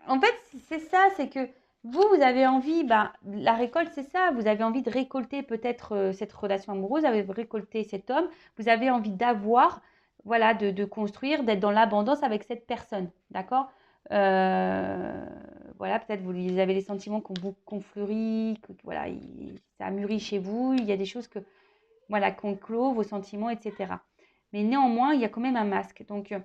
En fait, c'est ça, c'est que vous avez envie, la récolte, c'est ça, vous avez envie de récolter peut-être cette relation amoureuse, vous avez récolté cet homme, vous avez envie d'avoir, voilà, de construire, d'être dans l'abondance avec cette personne, d'accord? Voilà, peut-être vous avez les sentiments qu'on fleurit, que voilà, ça mûrit chez vous, il y a des choses que, voilà, qu'on clôt, vos sentiments, etc. Mais néanmoins, il y a quand même un masque, donc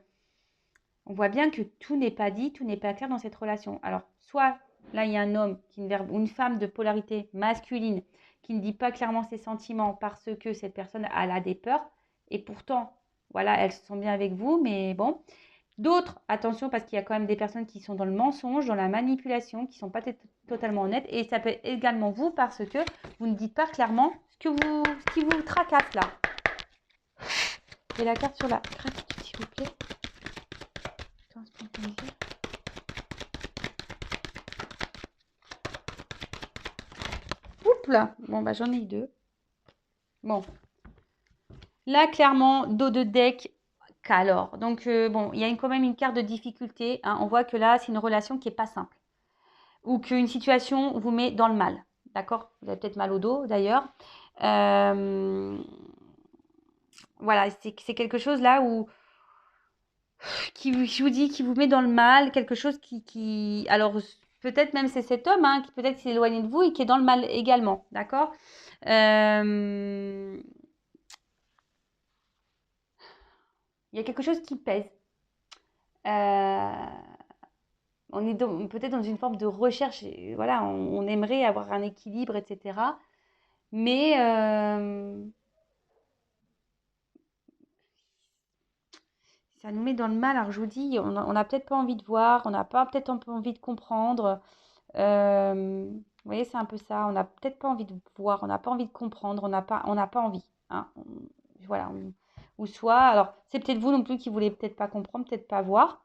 on voit bien que tout n'est pas dit, tout n'est pas clair dans cette relation. Alors, soit là, il y a un homme ou une femme de polarité masculine qui ne dit pas clairement ses sentiments parce que cette personne elle a des peurs et pourtant, voilà, elles se sent bien avec vous, mais bon. D'autres, attention, parce qu'il y a quand même des personnes qui sont dans le mensonge, dans la manipulation, qui ne sont pas totalement honnêtes. Et ça peut être également vous parce que vous ne dites pas clairement ce qui vous tracasse là. Et la carte sur la gratitude, s'il vous plaît. Oups là. Bon, j'en ai eu 2. Bon. Là, clairement, dos de deck, alors. Donc, bon, il y a quand même une carte de difficulté. Hein. On voit que là, c'est une relation qui n'est pas simple. Ou qu'une situation vous met dans le mal. D'accord? Vous avez peut-être mal au dos, d'ailleurs. Voilà, c'est quelque chose là où... je vous dis, qui vous met dans le mal. Quelque chose qui... Alors, peut-être même c'est cet homme hein, qui peut-être s'est éloigné de vous et qui est dans le mal également. D'accord? Il y a quelque chose qui pèse. On est peut-être dans une forme de recherche. Voilà, on aimerait avoir un équilibre, etc. Mais ça nous met dans le mal. Alors je vous dis, on n'a peut-être pas envie de voir, on n'a pas peut-être un peu envie de comprendre. Vous voyez, c'est un peu ça. On n'a peut-être pas envie de voir, on n'a pas envie de comprendre, on n'a pas envie. Hein. Voilà. Ou soit, alors c'est peut-être vous non plus qui voulez peut-être pas comprendre, peut-être pas voir.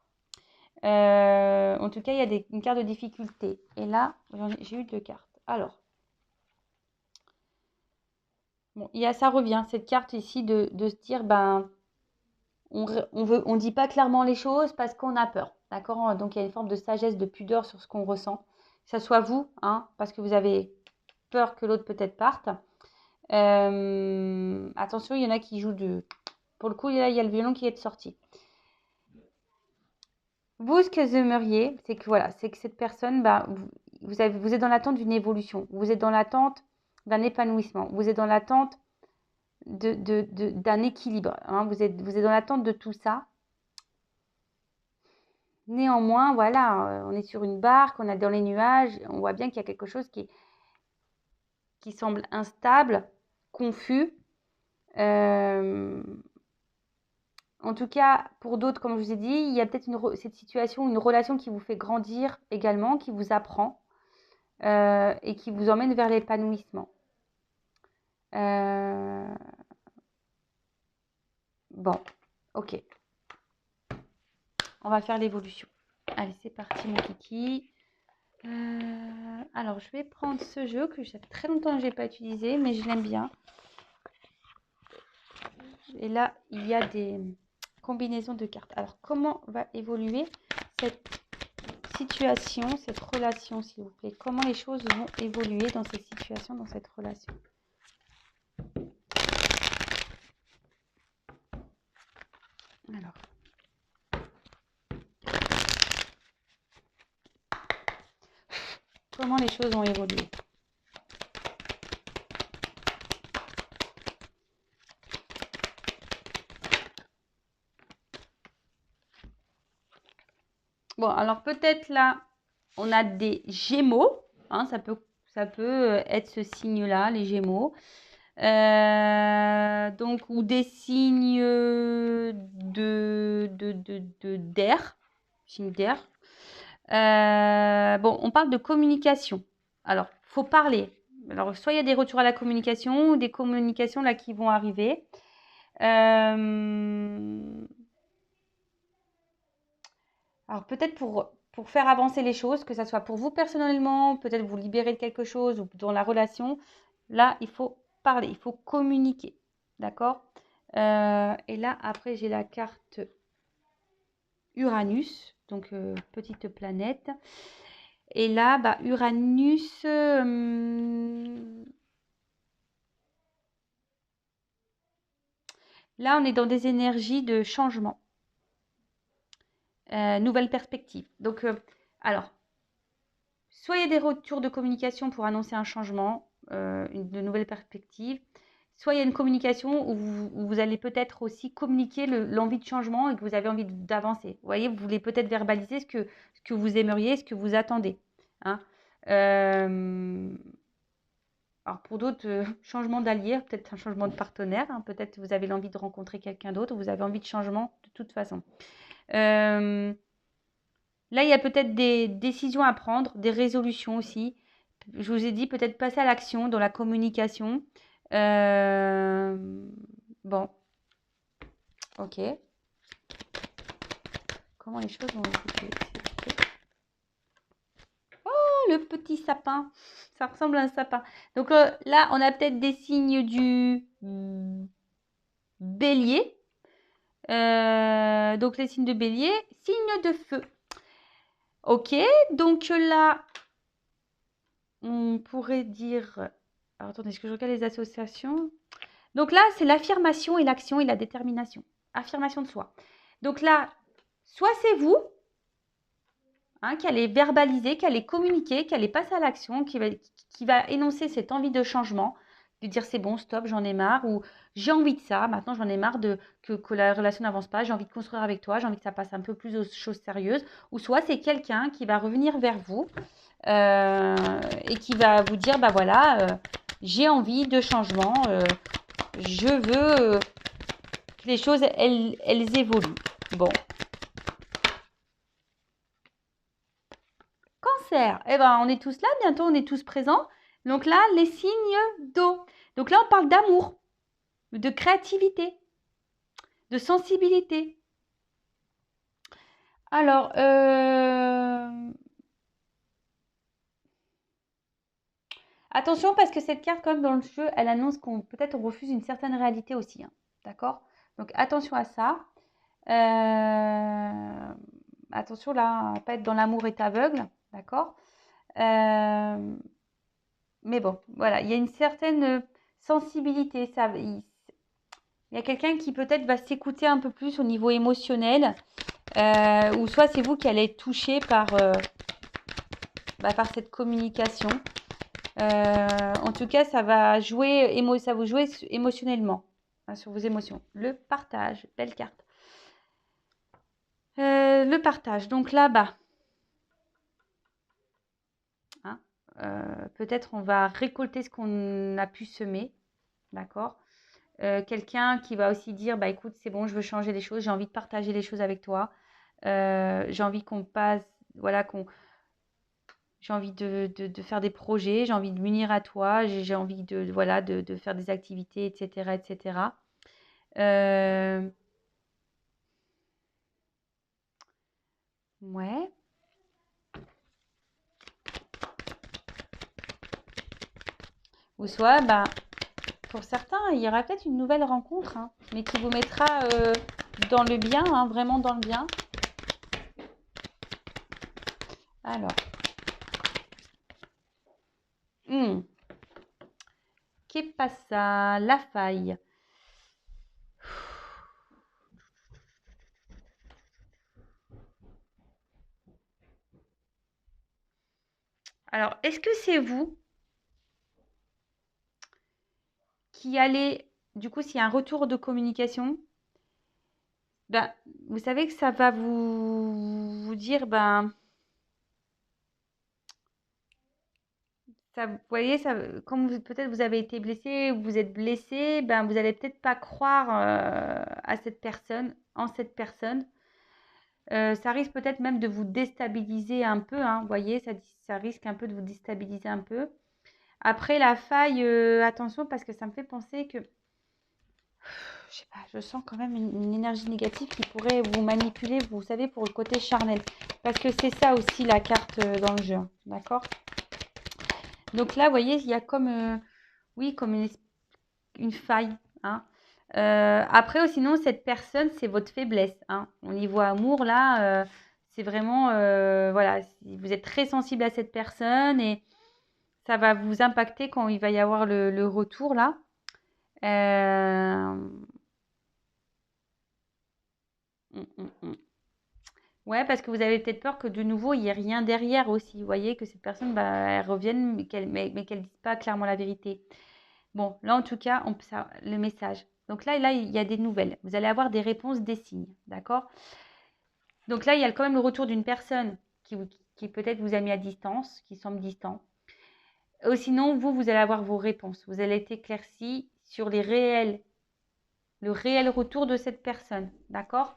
En tout cas, il y a une carte de difficulté. Et là, j'ai eu 2 cartes. Alors, bon, ça revient, cette carte ici de se dire, on dit pas clairement les choses parce qu'on a peur. D'accord? Donc, il y a une forme de sagesse, de pudeur sur ce qu'on ressent. Que ça soit vous, hein, parce que vous avez peur que l'autre peut-être parte. Attention, il y en a qui jouent de... Pour le coup, là, il y a le violon qui est sorti. Vous, ce que vous aimeriez, c'est que voilà, c'est que cette personne, vous êtes dans l'attente d'une évolution. Vous êtes dans l'attente d'un épanouissement. Vous êtes dans l'attente d'un équilibre. Hein. Vous êtes dans l'attente de tout ça. Néanmoins, voilà, on est sur une barque, on est dans les nuages, on voit bien qu'il y a quelque chose qui semble instable, confus. En tout cas, pour d'autres, comme je vous ai dit, il y a peut-être cette situation, une relation qui vous fait grandir également, qui vous apprend et qui vous emmène vers l'épanouissement. Bon, ok. On va faire l'évolution. Allez, c'est parti, mon kiki. Alors, je vais prendre ce jeu que ça fait très longtemps que je n'ai pas utilisé, mais je l'aime bien. Et là, il y a des combinaisons de cartes. Alors, comment va évoluer cette situation, cette relation, s'il vous plaît? Comment les choses vont évoluer dans ces situations, dans cette relation? Alors. Comment les choses ont évolué? Bon, alors peut-être là, on a des Gémeaux. Hein, ça peut être ce signe-là, les Gémeaux. Donc, ou des signes d'air. Signes d'air. Bon, on parle de communication. Alors, il faut parler. Alors, soit il y a des retours à la communication ou des communications là qui vont arriver. Alors, peut-être pour faire avancer les choses, que ça soit pour vous personnellement, peut-être vous libérer de quelque chose ou dans la relation, là, il faut parler, il faut communiquer. D'accord? Et là, après, j'ai la carte Uranus, donc petite planète. Et là, bah, Uranus, là, on est dans des énergies de changement. Nouvelle perspective. Donc, alors, soit il y a des retours de communication pour annoncer un changement, de nouvelles perspectives, soit il y a une communication où vous allez peut-être aussi communiquer l'envie de changement et que vous avez envie d'avancer. Vous voyez, vous voulez peut-être verbaliser ce que vous aimeriez, ce que vous attendez. Hein. Alors pour d'autres, changement d'allié, peut-être un changement de partenaire, hein, peut-être vous avez l'envie de rencontrer quelqu'un d'autre, vous avez envie de changement de toute façon. Là, il y a peut-être des décisions à prendre, des résolutions aussi. Je vous ai dit peut-être passer à l'action dans la communication. Bon, ok. Comment les choses vont évoluer? Oh, le petit sapin. Ça ressemble à un sapin. Donc là, on a peut-être des signes du bélier. Donc les signes de bélier, signes de feu. Ok, donc là, on pourrait dire... Alors attendez, est-ce que je regarde les associations? Donc là, c'est l'affirmation et l'action et la détermination. Affirmation de soi. Donc là, soit c'est vous qui allez verbaliser, qui allez communiquer, qui allez passer à l'action, qui va énoncer cette envie de changement, de dire c'est bon, stop, j'en ai marre, ou j'ai envie de ça, maintenant j'en ai marre que la relation n'avance pas, j'ai envie de construire avec toi, j'ai envie que ça passe un peu plus aux choses sérieuses, ou soit c'est quelqu'un qui va revenir vers vous et qui va vous dire, bah voilà, j'ai envie de changement, je veux que les choses, elles évoluent. Bon. Cancer, eh ben, on est tous là, bientôt on est tous présents. Donc là, les signes d'eau. Donc là, on parle d'amour, de créativité, de sensibilité. Alors, attention parce que cette carte, comme dans le jeu, elle annonce qu'on peut-être on refuse une certaine réalité aussi. Hein. D'accord? Donc attention à ça. Attention là, à pas être dans l'amour est aveugle. D'accord? Mais bon, voilà, il y a une certaine sensibilité. Il y a quelqu'un qui peut-être va s'écouter un peu plus au niveau émotionnel. Ou soit c'est vous qui allez être touché par cette communication. En tout cas, ça va vous jouer émotionnellement. hein, sur vos émotions. Le partage, belle carte. Le partage, donc là-bas, hein, peut-être on va récolter ce qu'on a pu semer, d'accord. Quelqu'un qui va aussi dire, bah écoute, c'est bon, je veux changer les choses, j'ai envie de partager les choses avec toi, j'ai envie qu'on passe, voilà, j'ai envie de faire des projets, j'ai envie de m'unir à toi, j'ai envie voilà, de faire des activités, etc., etc. Ouais. Ou soit, bah, pour certains, il y aura peut-être une nouvelle rencontre, hein, mais qui vous mettra dans le bien, hein, vraiment dans le bien. Alors. Qu'est passa? La faille. Alors, est-ce que c'est vous qui allez, du coup, s'il y a un retour de communication, ben, vous savez que ça va vous dire, ben, ça, vous voyez, ça, comme peut-être vous avez été blessé ou vous êtes blessé, ben, vous allez peut-être pas croire à cette personne, en cette personne. Ça risque peut-être même de vous déstabiliser un peu, hein, vous voyez, ça risque un peu de vous déstabiliser un peu. Après, la faille, attention, parce que ça me fait penser que je sais pas, je sens quand même une énergie négative qui pourrait vous manipuler, vous savez, pour le côté charnel. Parce que c'est ça aussi la carte dans le jeu, hein, d'accord? Donc là, vous voyez, il y a comme, oui, comme une faille, hein. Après, sinon, cette personne, c'est votre faiblesse, hein. On y voit amour, là, c'est vraiment, voilà, vous êtes très sensible à cette personne et ça va vous impacter quand il va y avoir le retour, là. Euh, Ouais, parce que vous avez peut-être peur que de nouveau, il n'y ait rien derrière aussi. Vous voyez, que cette personne, bah, elle revienne, mais qu'elle ne dise pas clairement la vérité. Bon, là, en tout cas, le message. Donc là, il y a des nouvelles. Vous allez avoir des réponses, des signes. D'accord? Donc là, il y a quand même le retour d'une personne qui peut-être vous a mis à distance, qui semble distant. Ou sinon, vous allez avoir vos réponses. Vous allez être éclairci sur le réel retour de cette personne. D'accord?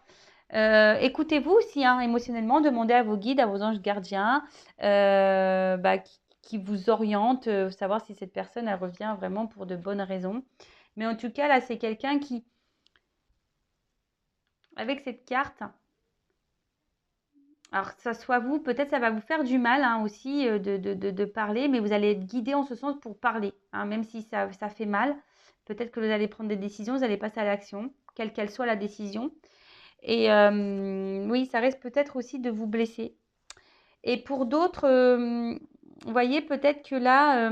Écoutez-vous aussi, hein, émotionnellement, demandez à vos guides, à vos anges gardiens, bah, qui vous orientent, savoir si cette personne, elle revient vraiment pour de bonnes raisons. Mais en tout cas, là, c'est quelqu'un qui, avec cette carte, alors que ça soit vous, peut-être ça va vous faire du mal, hein, aussi de parler, mais vous allez être guidé en ce sens pour parler, hein, même si ça fait mal. Peut-être que vous allez prendre des décisions, vous allez passer à l'action, quelle qu'elle soit la décision. Et oui, ça risque peut-être aussi de vous blesser. Et pour d'autres, vous voyez peut-être que là,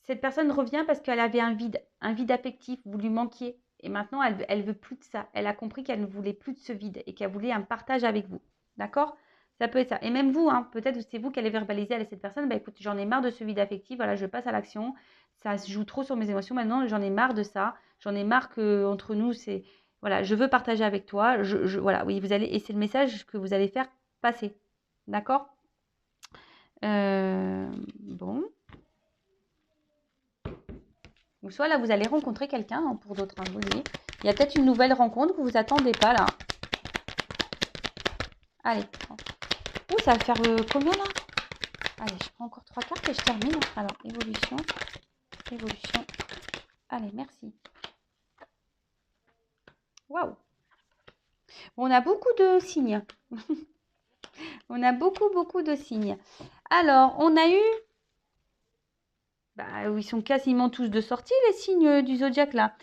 cette personne revient parce qu'elle avait un vide affectif, vous lui manquiez. Et maintenant, elle veut plus de ça. Elle a compris qu'elle ne voulait plus de ce vide et qu'elle voulait un partage avec vous. D'accord? Ça peut être ça. Et même vous, hein, peut-être c'est vous qui allez verbaliser à cette personne, bah écoute, j'en ai marre de ce vide affectif, voilà, je passe à l'action. Ça se joue trop sur mes émotions. Maintenant, j'en ai marre de ça. J'en ai marre que entre nous, c'est voilà, je veux partager avec toi. Voilà, oui, vous allez, et c'est le message que vous allez faire passer. D'accord? Bon. Ou soit là, vous allez rencontrer quelqu'un, hein, pour d'autres, hein, je vous le dis. Il y a peut-être une nouvelle rencontre que vous ne attendez pas là. Allez. Ouh, ça va faire combien là? Allez, je prends encore 3 cartes et je termine. Alors, évolution. Évolution. Allez, merci. Waouh. On a beaucoup de signes. On a beaucoup de signes. Alors, on a eu... Bah, ils sont quasiment tous de sortie, les signes du zodiaque là.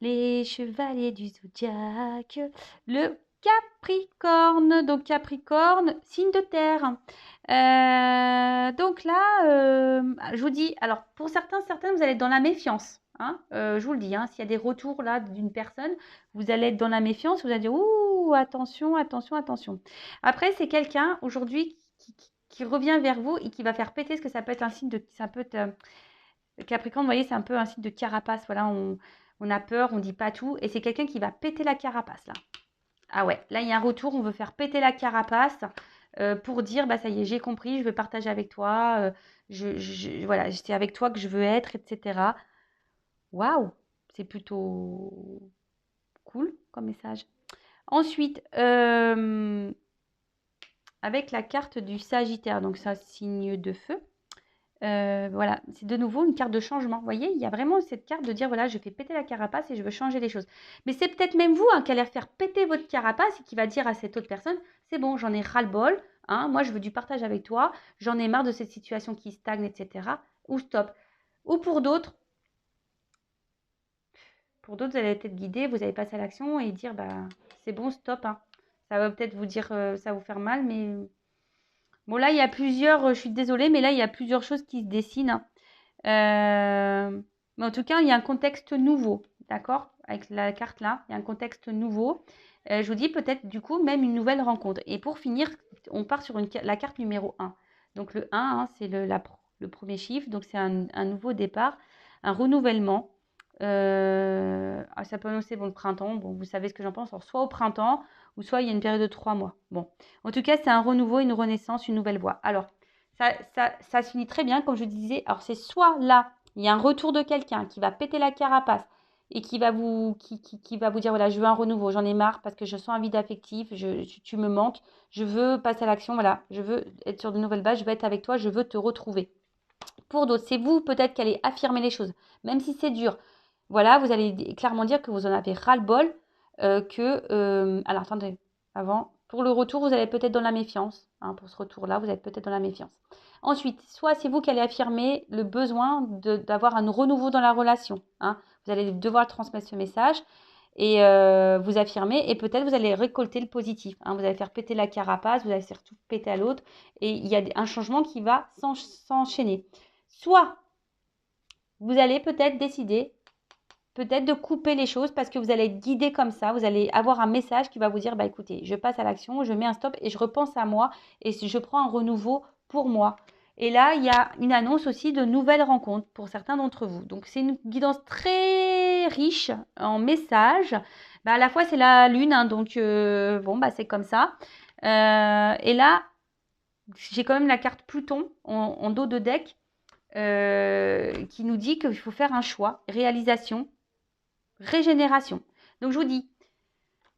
Les chevaliers du zodiaque. Le Capricorne. Donc, Capricorne, signe de terre. Donc là, je vous dis, alors pour certaines, vous allez être dans la méfiance. Hein, je vous le dis, hein, s'il y a des retours là d'une personne, vous allez être dans la méfiance, vous allez dire, ouh, attention, attention, attention. Après, c'est quelqu'un aujourd'hui qui revient vers vous et qui va faire péter, ce que ça peut être un signe de... Ça peut être, Capricorne, vous voyez, c'est un peu un signe de carapace. Voilà, On a peur, on ne dit pas tout. Et c'est quelqu'un qui va péter la carapace, là. Ah ouais, là, il y a un retour. On veut faire péter la carapace pour dire, bah ça y est, j'ai compris, je veux partager avec toi. Voilà, c'est avec toi que je veux être, etc. Waouh, c'est plutôt cool comme message. Ensuite, avec la carte du Sagittaire, donc c'est un signe de feu. Voilà, c'est de nouveau une carte de changement. Vous voyez, il y a vraiment cette carte de dire, voilà, je fais péter la carapace et je veux changer les choses. Mais c'est peut-être même vous qui allez faire péter votre carapace et qui va dire à cette autre personne, c'est bon, j'en ai ras-le-bol, hein, moi je veux du partage avec toi, j'en ai marre de cette situation qui stagne, etc. Ou stop. Ou pour d'autres, vous allez être guidé, vous allez passer à l'action et dire, bah, c'est bon, stop, hein. Ça va peut-être vous dire, ça va vous faire mal, mais bon, là, il y a plusieurs, je suis désolée, mais là, il y a plusieurs choses qui se dessinent, hein. Mais en tout cas, il y a un contexte nouveau, d'accord? Avec la carte là, il y a un contexte nouveau. Je vous dis peut-être du coup même une nouvelle rencontre. Et pour finir, on part sur la carte numéro 1. Donc le 1, hein, c'est le premier chiffre, donc c'est un nouveau départ, un renouvellement. Ça peut annoncer bon, le printemps, bon, vous savez ce que j'en pense, alors, soit au printemps, ou soit il y a une période de 3 mois. Bon, en tout cas, c'est un renouveau, une renaissance, une nouvelle voie. Alors, ça se finit très bien, comme je disais. Alors, c'est soit là, il y a un retour de quelqu'un qui va péter la carapace et qui va vous dire, voilà, je veux un renouveau, j'en ai marre parce que je sens un vide affectif, tu me manques, je veux passer à l'action, voilà, je veux être sur de nouvelles bases, je veux être avec toi, je veux te retrouver. Pour d'autres, c'est vous peut-être qui allez affirmer les choses, même si c'est dur. Voilà, vous allez clairement dire que vous en avez ras-le-bol, alors, attendez, avant, pour le retour, vous allez peut-être dans la méfiance. Hein, pour ce retour-là, vous êtes peut-être dans la méfiance. Ensuite, soit c'est vous qui allez affirmer le besoin d'avoir un renouveau dans la relation. Hein. Vous allez devoir transmettre ce message et vous affirmer. Et peut-être vous allez récolter le positif. Hein. Vous allez faire péter la carapace, vous allez faire tout péter à l'autre. Et il y a un changement qui va s'enchaîner. Soit vous allez peut-être décider peut-être de couper les choses parce que vous allez être guidé comme ça. Vous allez avoir un message qui va vous dire, bah écoutez, je passe à l'action, je mets un stop et je repense à moi et je prends un renouveau pour moi. Et là, il y a une annonce aussi de nouvelles rencontres pour certains d'entre vous. Donc, c'est une guidance très riche en messages. Bah, à la fois, c'est la lune, hein, donc bon, bah, c'est comme ça. Et là, j'ai quand même la carte Pluton en dos de deck qui nous dit qu'il faut faire un choix, réalisation, régénération. Donc je vous dis,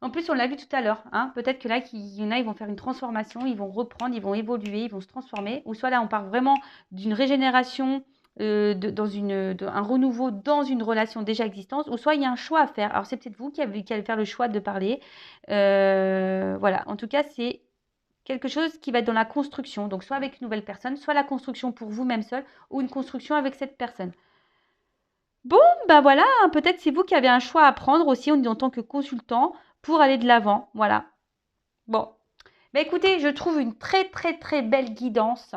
en plus on l'a vu tout à l'heure, hein, peut-être que là il y en a, ils vont faire une transformation, ils vont reprendre, ils vont évoluer, ils vont se transformer, ou soit là on parle vraiment d'une régénération, un renouveau dans une relation déjà existante, ou soit il y a un choix à faire. Alors c'est peut-être vous qui allez faire le choix de parler. Voilà, en tout cas c'est quelque chose qui va être dans la construction, donc soit avec une nouvelle personne, soit la construction pour vous-même seul, ou une construction avec cette personne. Bon, bah voilà, hein, peut-être c'est vous qui avez un choix à prendre aussi en tant que consultant pour aller de l'avant. Voilà. Bon. Bah écoutez, je trouve une très très très belle guidance.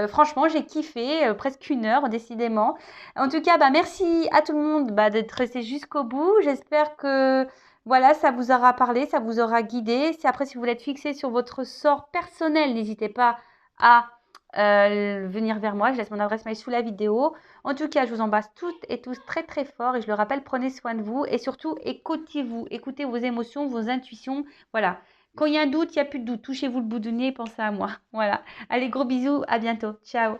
Franchement, j'ai kiffé, presque 1 heure, décidément. En tout cas, bah, merci à tout le monde d'être resté jusqu'au bout. J'espère que voilà, ça vous aura parlé, ça vous aura guidé. Après, si vous voulez être fixé sur votre sort personnel, n'hésitez pas à venir vers moi. Je laisse mon adresse mail sous la vidéo. En tout cas, je vous embrasse toutes et tous très très fort. Et je le rappelle, prenez soin de vous. Et surtout, écoutez-vous. Écoutez vos émotions, vos intuitions. Voilà. Quand il y a un doute, il n'y a plus de doute. Touchez-vous le bout du nez et pensez à moi. Voilà. Allez, gros bisous. À bientôt. Ciao.